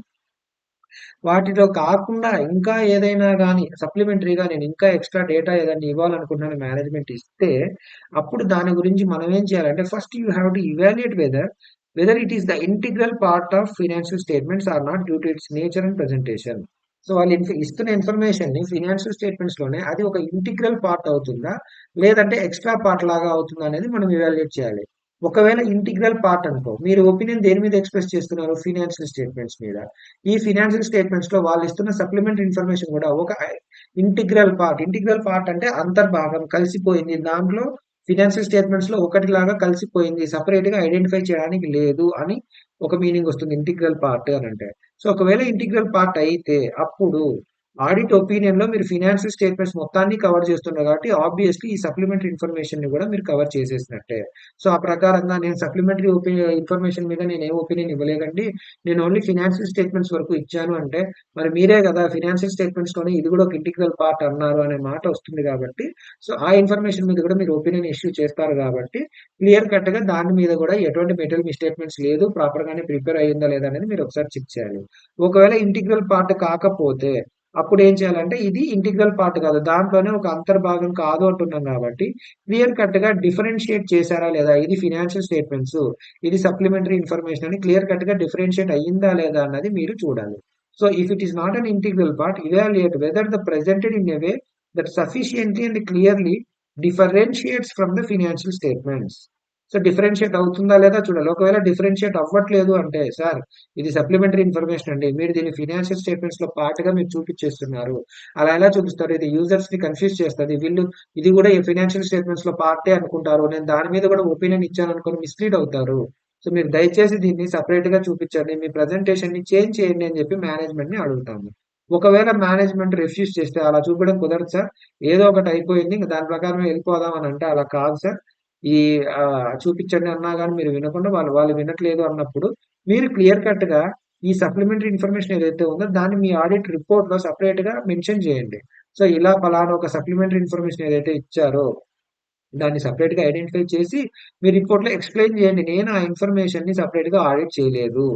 వాటిలో కాకుండా ఇంకా ఏదైనా గాని సప్లిమెంటరీగా నేను ఇంకా ఎక్స్‌ట్రా డేటా ఏదైనా ఇవ్వాలనుకుంటున్నాను మేనేజ్‌మెంట్ ఇస్తే, అప్పుడు దాని గురించి మనం ఏం చేయాలంటే first you have to evaluate whether it is the integral part of financial statements or not due to its nature and presentation. So వాళ్ళు ఇస్తున్న ఇన్ఫర్మేషన్‌ని ఫైనాన్షియల్ స్టేట్మెంట్స్ లోనే అది ఒక ఇంటిగ్రల్ పార్ట్ అవుతుందా? లేదంటే ఎక్స్‌ట్రా పార్ట్ లాగా అవుతుందా అనేది మనం ఇవాల్యుయేట్ చేయాలి. ఒకవేళ ఇంటిగ్రల్ పార్ట్ అనుకో, మీరు ఒపీనియన్ దేని మీద ఎక్స్‌ప్రెస్ చేస్తున్నారు? ఫైనాన్షియల్ స్టేట్మెంట్స్ మీద. ఈ ఫైనాన్షియల్ స్టేట్మెంట్స్ లో వాళ్ళు ఇస్తున్న సప్లిమెంటరీ ఇన్ఫర్మేషన్ కూడా ఒక ఇంటిగ్రల్ పార్ట్ అంటే అంతర్భాగం కలిసిపోయింది దాంట్లో. ఫైనాన్షియల్ స్టేట్మెంట్స్ లో ఒకటి లాగా కలిసిపోయింది, సపరేట్ గా ఐడెంటిఫై చేయడానికి లేదు అని ఒక మీనింగ్ వస్తుంది ఇంటిగ్రల్ పార్ట్ అని అంటే. సో ఒకవేళ ఇంటిగ్రల్ పార్ట్ అయితే అప్పుడు ఆడిట్ ఒపీనియన్ లో మీరు ఫైనాన్షియల్ స్టేట్మెంట్స్ మొత్తాన్ని కవర్ చేస్తున్నారు కాబట్టి ఆబ్వియస్లీ ఈ సప్లిమెంటరీ ఇన్ఫర్మేషన్ ని కూడా మీరు కవర్ చేసేసినట్టే. సో ఆ ప్రకారంగా నేను సప్లిమెంటరీ ఇన్ఫర్మేషన్ మీద నేను ఏ ఒపీనియన్ ఇవ్వలేదండి, నేను ఓన్లీ ఫినాన్షియల్ స్టేట్మెంట్స్ వరకు ఇచ్చాను అంటే, మరి మీరే కదా ఫినాన్షియల్ స్టేట్మెంట్స్ లోనే ఇది కూడా ఒక ఇంటిగ్రల్ పార్ట్ అన్నారు అనే మాట వస్తుంది కాబట్టి, సో ఆ ఇన్ఫర్మేషన్ మీద కూడా మీరు ఒపీనియన్ ఇష్యూ చేస్తారు కాబట్టి క్లియర్ కట్ గా దాని మీద కూడా ఎటువంటి మెటీరియల్ మిస్టేట్మెంట్స్ లేదు, ప్రాపర్ గానే ప్రిపేర్ అయ్యిందా లేదా అనేది మీరు ఒకసారి చెక్ చేయాలి. ఒకవేళ ఇంటిగ్రల్ పార్ట్ కాకపోతే అప్పుడు ఏం చేయాలంటే ఇది ఇంటిగ్రల్ పార్ట్ కాదు, దాంట్లోనే ఒక అంతర్భాగం కాదు అంటున్నాం కాబట్టి క్లియర్ కట్ గా డిఫరెన్షియేట్ చేశారా లేదా, ఇది ఫినాన్షియల్ స్టేట్మెంట్స్, ఇది సప్లిమెంటరీ ఇన్ఫర్మేషన్ అని క్లియర్ కట్ గా డిఫరెన్షియేట్ అయ్యిందా లేదా అన్నది మీరు చూడాలి. So if it is not an integral part, evaluate whether the presented in a way that sufficiently and clearly differentiates from the financial statements. So differentiate అవుతుందా లేదా చూడాలి. ఒకవేళ డిఫరెన్షియేట్ అవ్వట్లేదు అంటే, సార్ ఇది సప్లిమెంటరీ ఇన్ఫర్మేషన్ అండి, మీరు దీన్ని ఫినాన్షియల్ స్టేట్మెంట్స్ లో పార్ట్ గా మీరు చూపించేస్తున్నారు, అలా ఎలా చూపిస్తారు, ఇది యూజర్స్ ని కన్ఫ్యూజ్ చేస్తుంది, వీళ్ళు ఇది కూడా ఈ ఫైనాన్షియల్ స్టేట్మెంట్స్ లో పార్టే అనుకుంటారు, నేను దాని మీద కూడా ఒపీనియన్ ఇచ్చాను అనుకుని మిస్లీడ్ అవుతారు. సో మీరు దయచేసి దీన్ని సపరేట్ గా చూపించండి, మీ ప్రజెంటేషన్ ని చేంజ్ చేయండి అని చెప్పి మేనేజ్మెంట్ ని అడుగుతాము. ఒకవేళ మేనేజ్మెంట్ రిఫ్యూజ్ చేస్తే అలా చూపడం కుదరదు సార్, ఏదో ఒకటి అయిపోయింది ఇంకా దాని ప్రకారం వెళ్ళిపోదాం అని అంటే అలా కాదు సార్, ఈ చూపించండి అన్నా గాని మీరు వినకుండా వాళ్ళు వాళ్ళు వినట్లేదు అన్నప్పుడు మీరు క్లియర్ కట్ గా ఈ సప్లిమెంటరీ ఇన్ఫర్మేషన్ ఏదైతే ఉందో దాన్ని మీ ఆడిట్ రిపోర్ట్ లో సెపరేట్ గా మెన్షన్ చేయండి. సో ఇలా పలానా ఒక సప్లిమెంటరీ ఇన్ఫర్మేషన్ ఏదైతే ఇచ్చారో దాన్ని సెపరేట్ గా ఐడెంటిఫై చేసి మీ రిపోర్ట్ లో ఎక్స్ప్లెయిన్ చేయండి. నేను ఆ ఇన్ఫర్మేషన్ ని సెపరేట్ గా ఆడిట్ చేయలేదు,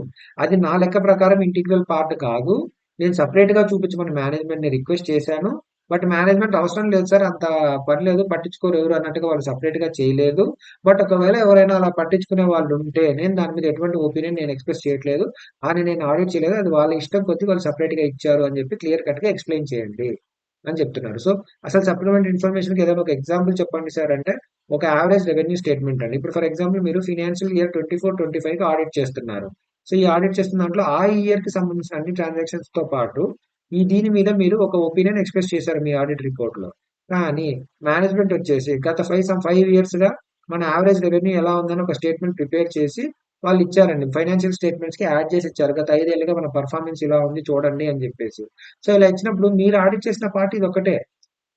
అది నా లెక్క ప్రకారం ఇంటిగ్రల్ పార్ట్ కాదు, నేను సెపరేట్ గా చూపించమని మేనేజ్మెంట్ ని రిక్వెస్ట్ చేశాను, బట్ మేనేజ్మెంట్ అవసరం లేదు సార్, అంత పని లేదు, పట్టించుకోరు ఎవరు అన్నట్టుగా వాళ్ళు సెపరేట్ గా చేయలేదు. బట్ ఒకవేళ ఎవరైనా అలా పట్టించుకునే వాళ్ళు ఉంటే నేను దాని మీద ఎటువంటి ఒపీనియన్ నేను ఎక్స్ప్రెస్ చేయట్లేదు అని, నేను ఆడిట్ చేయలేదు, అది వాళ్ళ ఇష్టం కొద్దీ వాళ్ళు సెపరేట్ గా ఇచ్చారు అని చెప్పి క్లియర్ కట్ గా ఎక్స్ప్లెయిన్ చేయండి అని చెప్తున్నారు. సో అసలు సప్లిమెంట్ ఇన్ఫర్మేషన్ కి ఏదైనా ఒక ఎగ్జాంపుల్ చెప్పండి సార్ అంటే, ఒక యావరేజ్ రెవెన్యూ స్టేట్మెంట్ అండి. ఇప్పుడు ఫర్ ఎగ్జాంపుల్ మీరు ఫినాన్షియల్ ఇయర్ 24-25 కి ఆడిట్ చేస్తున్నారు. సో ఈ ఆడిట్ చేస్తున్న దాంట్లో ఆ ఇయర్ కి సంబంధించిన అన్ని ట్రాన్సాక్షన్స్ తో పాటు దీని మీద మీరు ఒక ఒపీనియన్ ఎక్స్ప్రెస్ చేశారు మీ ఆడిట్ రిపోర్ట్ లో. కానీ మేనేజ్మెంట్ వచ్చేసి గత 5 ఇయర్స్ గా మన యావరేజ్ రెవెన్యూ ఎలా ఉందని ఒక స్టేట్మెంట్ ప్రిపేర్ చేసి వాళ్ళు ఇచ్చారండి. ఫైనాన్షియల్ స్టేట్మెంట్స్ కి యాడ్ చేసి ఇచ్చారు. గత 5 ఏళ్లుగా మన పర్ఫార్మెన్స్ ఇలా ఉంది చూడండి అని చెప్పేసి. సో ఇలా ఇచ్చినప్పుడు మీరు ఆడిట్ చేసిన పార్ట్ ఇది ఒకటే.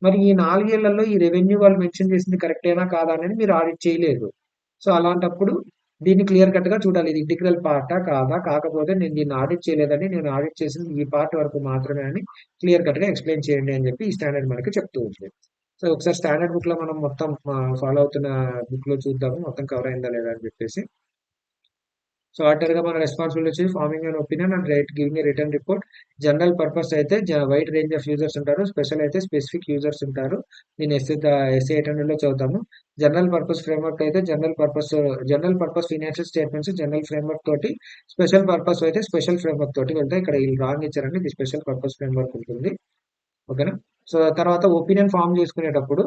మరి ఈ 4 ఏళ్లలో ఈ రెవెన్యూ వాళ్ళు మెన్షన్ చేసింది కరెక్టేనా కాదా అనేది మీరు ఆడిట్ చేయలేదు. సో అలాంటప్పుడు దీన్ని క్లియర్ కట్ గా చూడాలి. ఇది ఇంటిగ్రల్ పార్టా కాదా, కాకపోతే నేను దీన్ని ఆడిట్ చేయలేదని, నేను ఆడిట్ చేసింది ఈ పార్ట్ వరకు మాత్రమే అని క్లియర్ కట్ గా ఎక్స్ప్లెయిన్ చేయండి అని చెప్పి ఈ స్టాండర్డ్ మనకి చెప్తూ ఉంది. సో ఒకసారి స్టాండర్డ్ బుక్ లో మనం మొత్తం ఫాలో అవుతున్న బుక్ లో చూద్దాము మొత్తం కవర్ అయిందా లేదా అని చెప్పేసి. సో ఆర్డర్ గా మన రెస్పాన్సిబిలిటీ వచ్చి farming and opinion and right giving a return report. General purpose అయితే వైడ్ రేంజ్ ఆఫ్ యూజర్స్ ఉంటారు, స్పెషల్ అయితే స్పెసిఫిక్ యూజర్స్ ఉంటారు. నేను ఎస్ఏ 800 లో చదువుతాము. జనరల్ పర్పస్ ఫ్రేమ్వర్క్ అయితే general purpose financial statements general framework తోటి, స్పెషల్ పర్పస్ అయితే స్పెషల్ ఫ్రేమ్వర్క్ తోటి వెళ్తాయి. ఇక్కడ ఈ రాంగ్ ఇచ్చారండి, ఇది స్పెషల్ పర్పస్ ఫ్రేమ్వర్క్ ఉంటుంది. ఓకేనా. సో తర్వాత ఒపీనియన్ ఫామ్ చేసుకునేటప్పుడు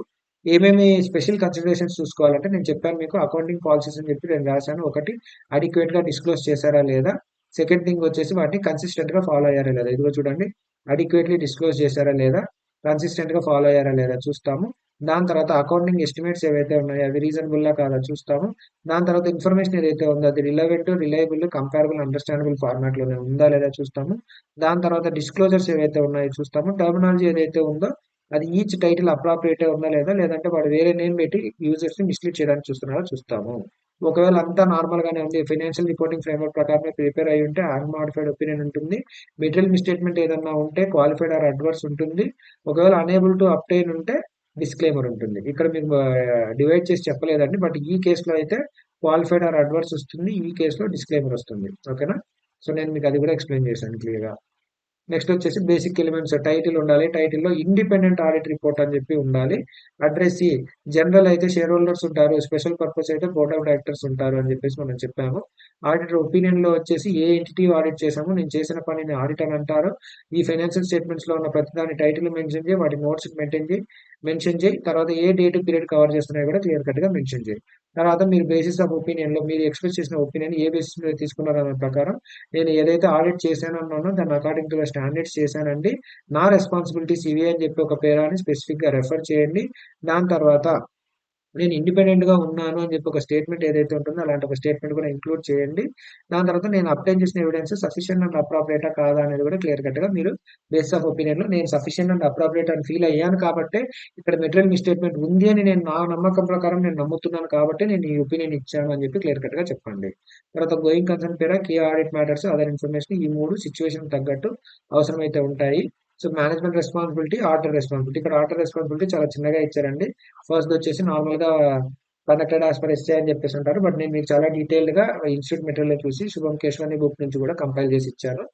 ఏమేమి స్పెషల్ కన్సిడరేషన్స్ చూసుకోవాలంటే నేను చెప్పాను మీకు, అకౌంటింగ్ పాలసీస్ అని చెప్పి నేను రాశాను. ఒకటి, అడిక్వేట్ గా డిస్క్లోజ్ చేశారా లేదా. సెకండ్ థింగ్ వచ్చేసి వాటిని కన్సిస్టెంట్ గా ఫాలో అయ్యారా లేదా. ఇదిగో చూడండి, అడిక్వేట్లీ డిస్క్లోజ్ చేశారా లేదా, కన్సిస్టెంట్ గా ఫాలో అయ్యారా లేదా చూస్తాము. దాని తర్వాత అకౌంటింగ్ ఎస్టిమేట్స్ ఏవైతే ఉన్నాయో అవి రీజనబుల్ లా కాదా చూస్తాము. దాని తర్వాత ఇన్ఫర్మేషన్ ఏదైతే ఉందో అది relevant, reliable, comparable, understandable format లోనే ఉందా లేదా చూస్తాము. దాని తర్వాత డిస్క్లోజర్స్ ఏవైతే ఉన్నాయో చూస్తాము. టర్మినాలజీ ఏదైతే ఉందో అది ఈచ్ టైటిల్ అప్రాప్రియేట్ ఉందా లేదా, లేదంటే వాడు వేరే నేమ్ పెట్టి యూజర్స్ ని మిస్లీడ్ చేయడానికి చూస్తున్నారో చూస్తాము. ఒకవేళ అంతా నార్మల్ గానే ఉంది, ఫైనాన్షియల్ రిపోర్టింగ్ ఫ్రేమ్వర్క్ ప్రకారమే ప్రిపేర్ అయి ఉంటే అన్మాడిఫైడ్ ఒపీనియన్ ఉంటుంది. మెటీరియల్ మిస్టేట్మెంట్ ఏదన్నా ఉంటే క్వాలిఫైడ్ ఆర్ అడ్వర్స్ ఉంటుంది. ఒకవేళ అనేబుల్ టు అప్టైన్ ఉంటే డిస్క్లైమర్ ఉంటుంది. ఇక్కడ మీకు డివైడ్ చేసి చెప్పలేదండి, బట్ ఈ కేసులో అయితే క్వాలిఫైడ్ ఆర్ అడ్వర్స్ వస్తుంది, ఈ కేసులో డిస్క్లైమర్ వస్తుంది. ఓకేనా. సో నేను మీకు అది కూడా ఎక్స్ప్లెయిన్ చేశాను క్లియర్ గా. నెక్స్ట్ వచ్చేసి బేసిక్ ఎలిమెంట్స్, టైటిల్ ఉండాలి. టైటిల్లో ఇండిపెండెంట్ ఆడిట్ రిపోర్ట్ అని చెప్పి ఉండాలి. అడ్రస్ జనరల్ అయితే షేర్ హోల్డర్స్ ఉంటారు, స్పెషల్ పర్పస్ అయితే బోర్డ్ ఆఫ్ డైరెక్టర్స్ ఉంటారు అని చెప్పేసి మనం చెప్పాము. ఆడిటర్ ఒపీనియన్ లో వచ్చేసి ఏ ఎంటిటీ ఆడిట్ చేసాము, నేను చేసిన పనిని ఆడిట్ అని అంటారు. ఈ ఫైనాన్షియల్ స్టేట్మెంట్స్ లో ఉన్న ప్రతిదాని టైటిల్ మెన్షన్ చేయి, వాటి నోట్స్ మెన్షన్ చేయి. తర్వాత ఏ డేట్ పీరియడ్ కవర్ చేస్తున్నాయో కూడా క్లియర్ కట్ గా మెన్షన్ చేయి. తర్వాత మీరు బేసిస్ ఆఫ్ ఒపీనియన్ లో మీరు ఎక్స్ప్రెస్ చేసిన ఒపీనియన్ ఏ బేసిస్ మీద తీసుకున్నారో అనే ప్రకారం నేను ఏదైతే ఆడిట్ చేశానో అన్నానో దాన్ని అకార్డింగ్ టు ద స్టాండర్డ్స్ చేశానండి, నా రెస్పాన్సిబిలిటీస్ ఇవి అని చెప్పి ఒక పేరాన్ని స్పెసిఫిక్ గా రెఫర్ చేయండి. దాని తర్వాత నేను ఇండిపెండెంట్ గా ఉన్నాను అని చెప్పి ఒక స్టేట్మెంట్ ఏదైతే ఉంటుందో అలాంటి ఒక స్టేట్మెంట్ కూడా ఇంక్లూడ్ చేయండి. దాని తర్వాత నేను అప్లై చేసిన ఎవిడెన్స్ సఫిషియెంట్ అండ్ అప్రాప్రియేటా కాదా అనేది కూడా క్లియర్ కట్ గా మీరు బేస్ ఆఫ్ ఒపీనియన్ లో నేను సఫిషియెంట్ అండ్ అప్రాప్రియేట్ అని ఫీల్ అయ్యాను కాబట్టి ఇక్కడ మెటీరియల్ మిస్టేట్మెంట్ ఉంది అని నేను నా నమ్మకం ప్రకారం నేను నమ్ముతున్నాను కాబట్టి నేను ఈ ఒపీనియన్ ఇచ్చాను అని చెప్పి క్లియర్ కట్ గా చెప్పండి. తర్వాత going concern para, key audit matters, other information, ఈ మూడు సిచ్యువేషన్ తగ్గట్టు అవసరమైతే ఉంటాయి. సో మేనేజ్మెంట్ రెస్పాన్సిబిలిటీ, ఆర్డర్ రెస్పాన్సిబిలిటీ. ఇక్కడ ఆర్డర్ రెస్పాన్సిబిలిటీ చాలా చిన్నగా ఇచ్చారండి. ఫస్ట్ వచ్చేసి నార్మల్ గా కండక్టెడ్ యాజ్ పర్ ఎస్ఏ అని చెప్పేసి ఉంటారు, బట్ నేను మీకు చాలా డీటెయిల్డ్ గా ఇన్స్టిట్యూట్ మెటీరియల్ చూసి శుభం కేశవాని బుక్ నుంచి కూడా కంపైల్ చేసి ఇచ్చాను.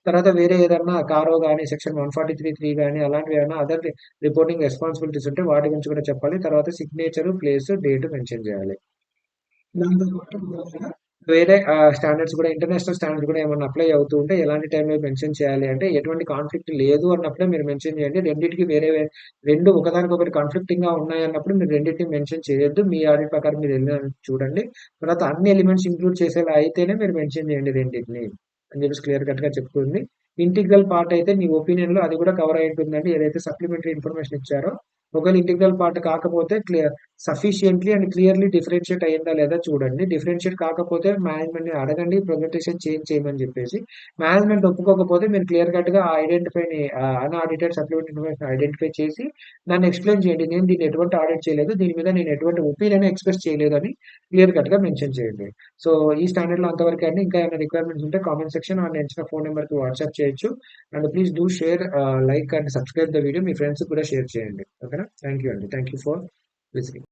తర్వాత వేరే ఏదన్నా కారో కానీ సెక్షన్ 143(3) కానీ అలాంటివి ఏమైనా అదర్ రిపోర్టింగ్ రెస్పాన్సిబిలిటీస్ ఉంటే వాటి గురించి కూడా చెప్పాలి. తర్వాత సిగ్నేచర్, ప్లేస్, డేట్ మెన్షన్ చేయాలి. దాంతో పాటు వేరే స్టాండర్డ్స్ కూడా, ఇంటర్నేషనల్ స్టాండర్డ్స్ కూడా ఏమన్నా అప్లై అవుతూ ఉంటే ఎలాంటి టైంలో మెన్షన్ చేయాలి అంటే, ఎటువంటి కాన్ఫ్లిక్ట్ లేదు అన్నప్పుడే మీరు మెన్షన్ చేయండి. రెండింటికి రెండు ఒకదానికొకటి కాన్ఫ్లిక్టింగ్ గా ఉన్నాయి అన్నప్పుడు మీరు రెండింటిని మెన్షన్ చేయొద్దు. మీ ఆడిట్ ప్రకారం మీరు వెళ్ళి చూడండి. తర్వాత అన్ని ఎలిమెంట్స్ ఇంక్లూడ్ చేసేలా అయితేనే మీరు మెన్షన్ చేయండి రెండింటిని అని చెప్పేసి క్లియర్ కట్ గా చెప్తుంది. ఇంటిగ్రల్ పార్ట్ అయితే మీ ఒపీనియన్ లో అది కూడా కవర్ అయి ఉంటుందండి, ఏదైతే సప్లిమెంటరీ ఇన్ఫర్మేషన్ ఇచ్చారో. ఒకవేళ ఇంటిగ్రల్ పార్ట్ కాకపోతే సఫిషియెంట్లీ అండ్ క్లియర్లీ డిఫరెన్షియేట్ అయ్యిందా లేదా చూడండి. డిఫరెన్షియేట్ కాకపోతే మేనేజ్మెంట్ ని అడగండి ప్రజెంటేషన్ చేంజ్ చేయమని చెప్పేసి. మేనేజ్మెంట్ ఒప్పుకోకపోతే మీరు క్లియర్ కట్ గా అన్ఆడిటెడ్ సప్లిమెంటరీ ఇన్ఫర్మేషన్ ఐడెంటిఫై చేసి దాన్ని ఎక్స్ప్లెయిన్ చేయండి. నేను దీన్ని ఎటువంటి ఆడిట్ చేయలేదు, దీని మీద నేను ఎటువంటి ఒపీనియన్ ఎక్స్ప్రెస్ చేయలేదు అని క్లియర్ కట్ గా మెన్షన్ చేయండి. సో ఈ స్టాండర్డ్ లో అంతవరకు అండి. ఇంకా ఏమైనా రిక్వైర్మెంట్స్ ఉంటే కామెంట్ సెక్షన్ నేను ఇచ్చిన ఫోన్ నెంబర్ కి వాట్సాప్ చేయొచ్చు. And please do share, like and subscribe the video. Me friends కూడా షేర్ చేయండి. ఓకేనా. థ్యాంక్ యూ అండి. Thank you for listening.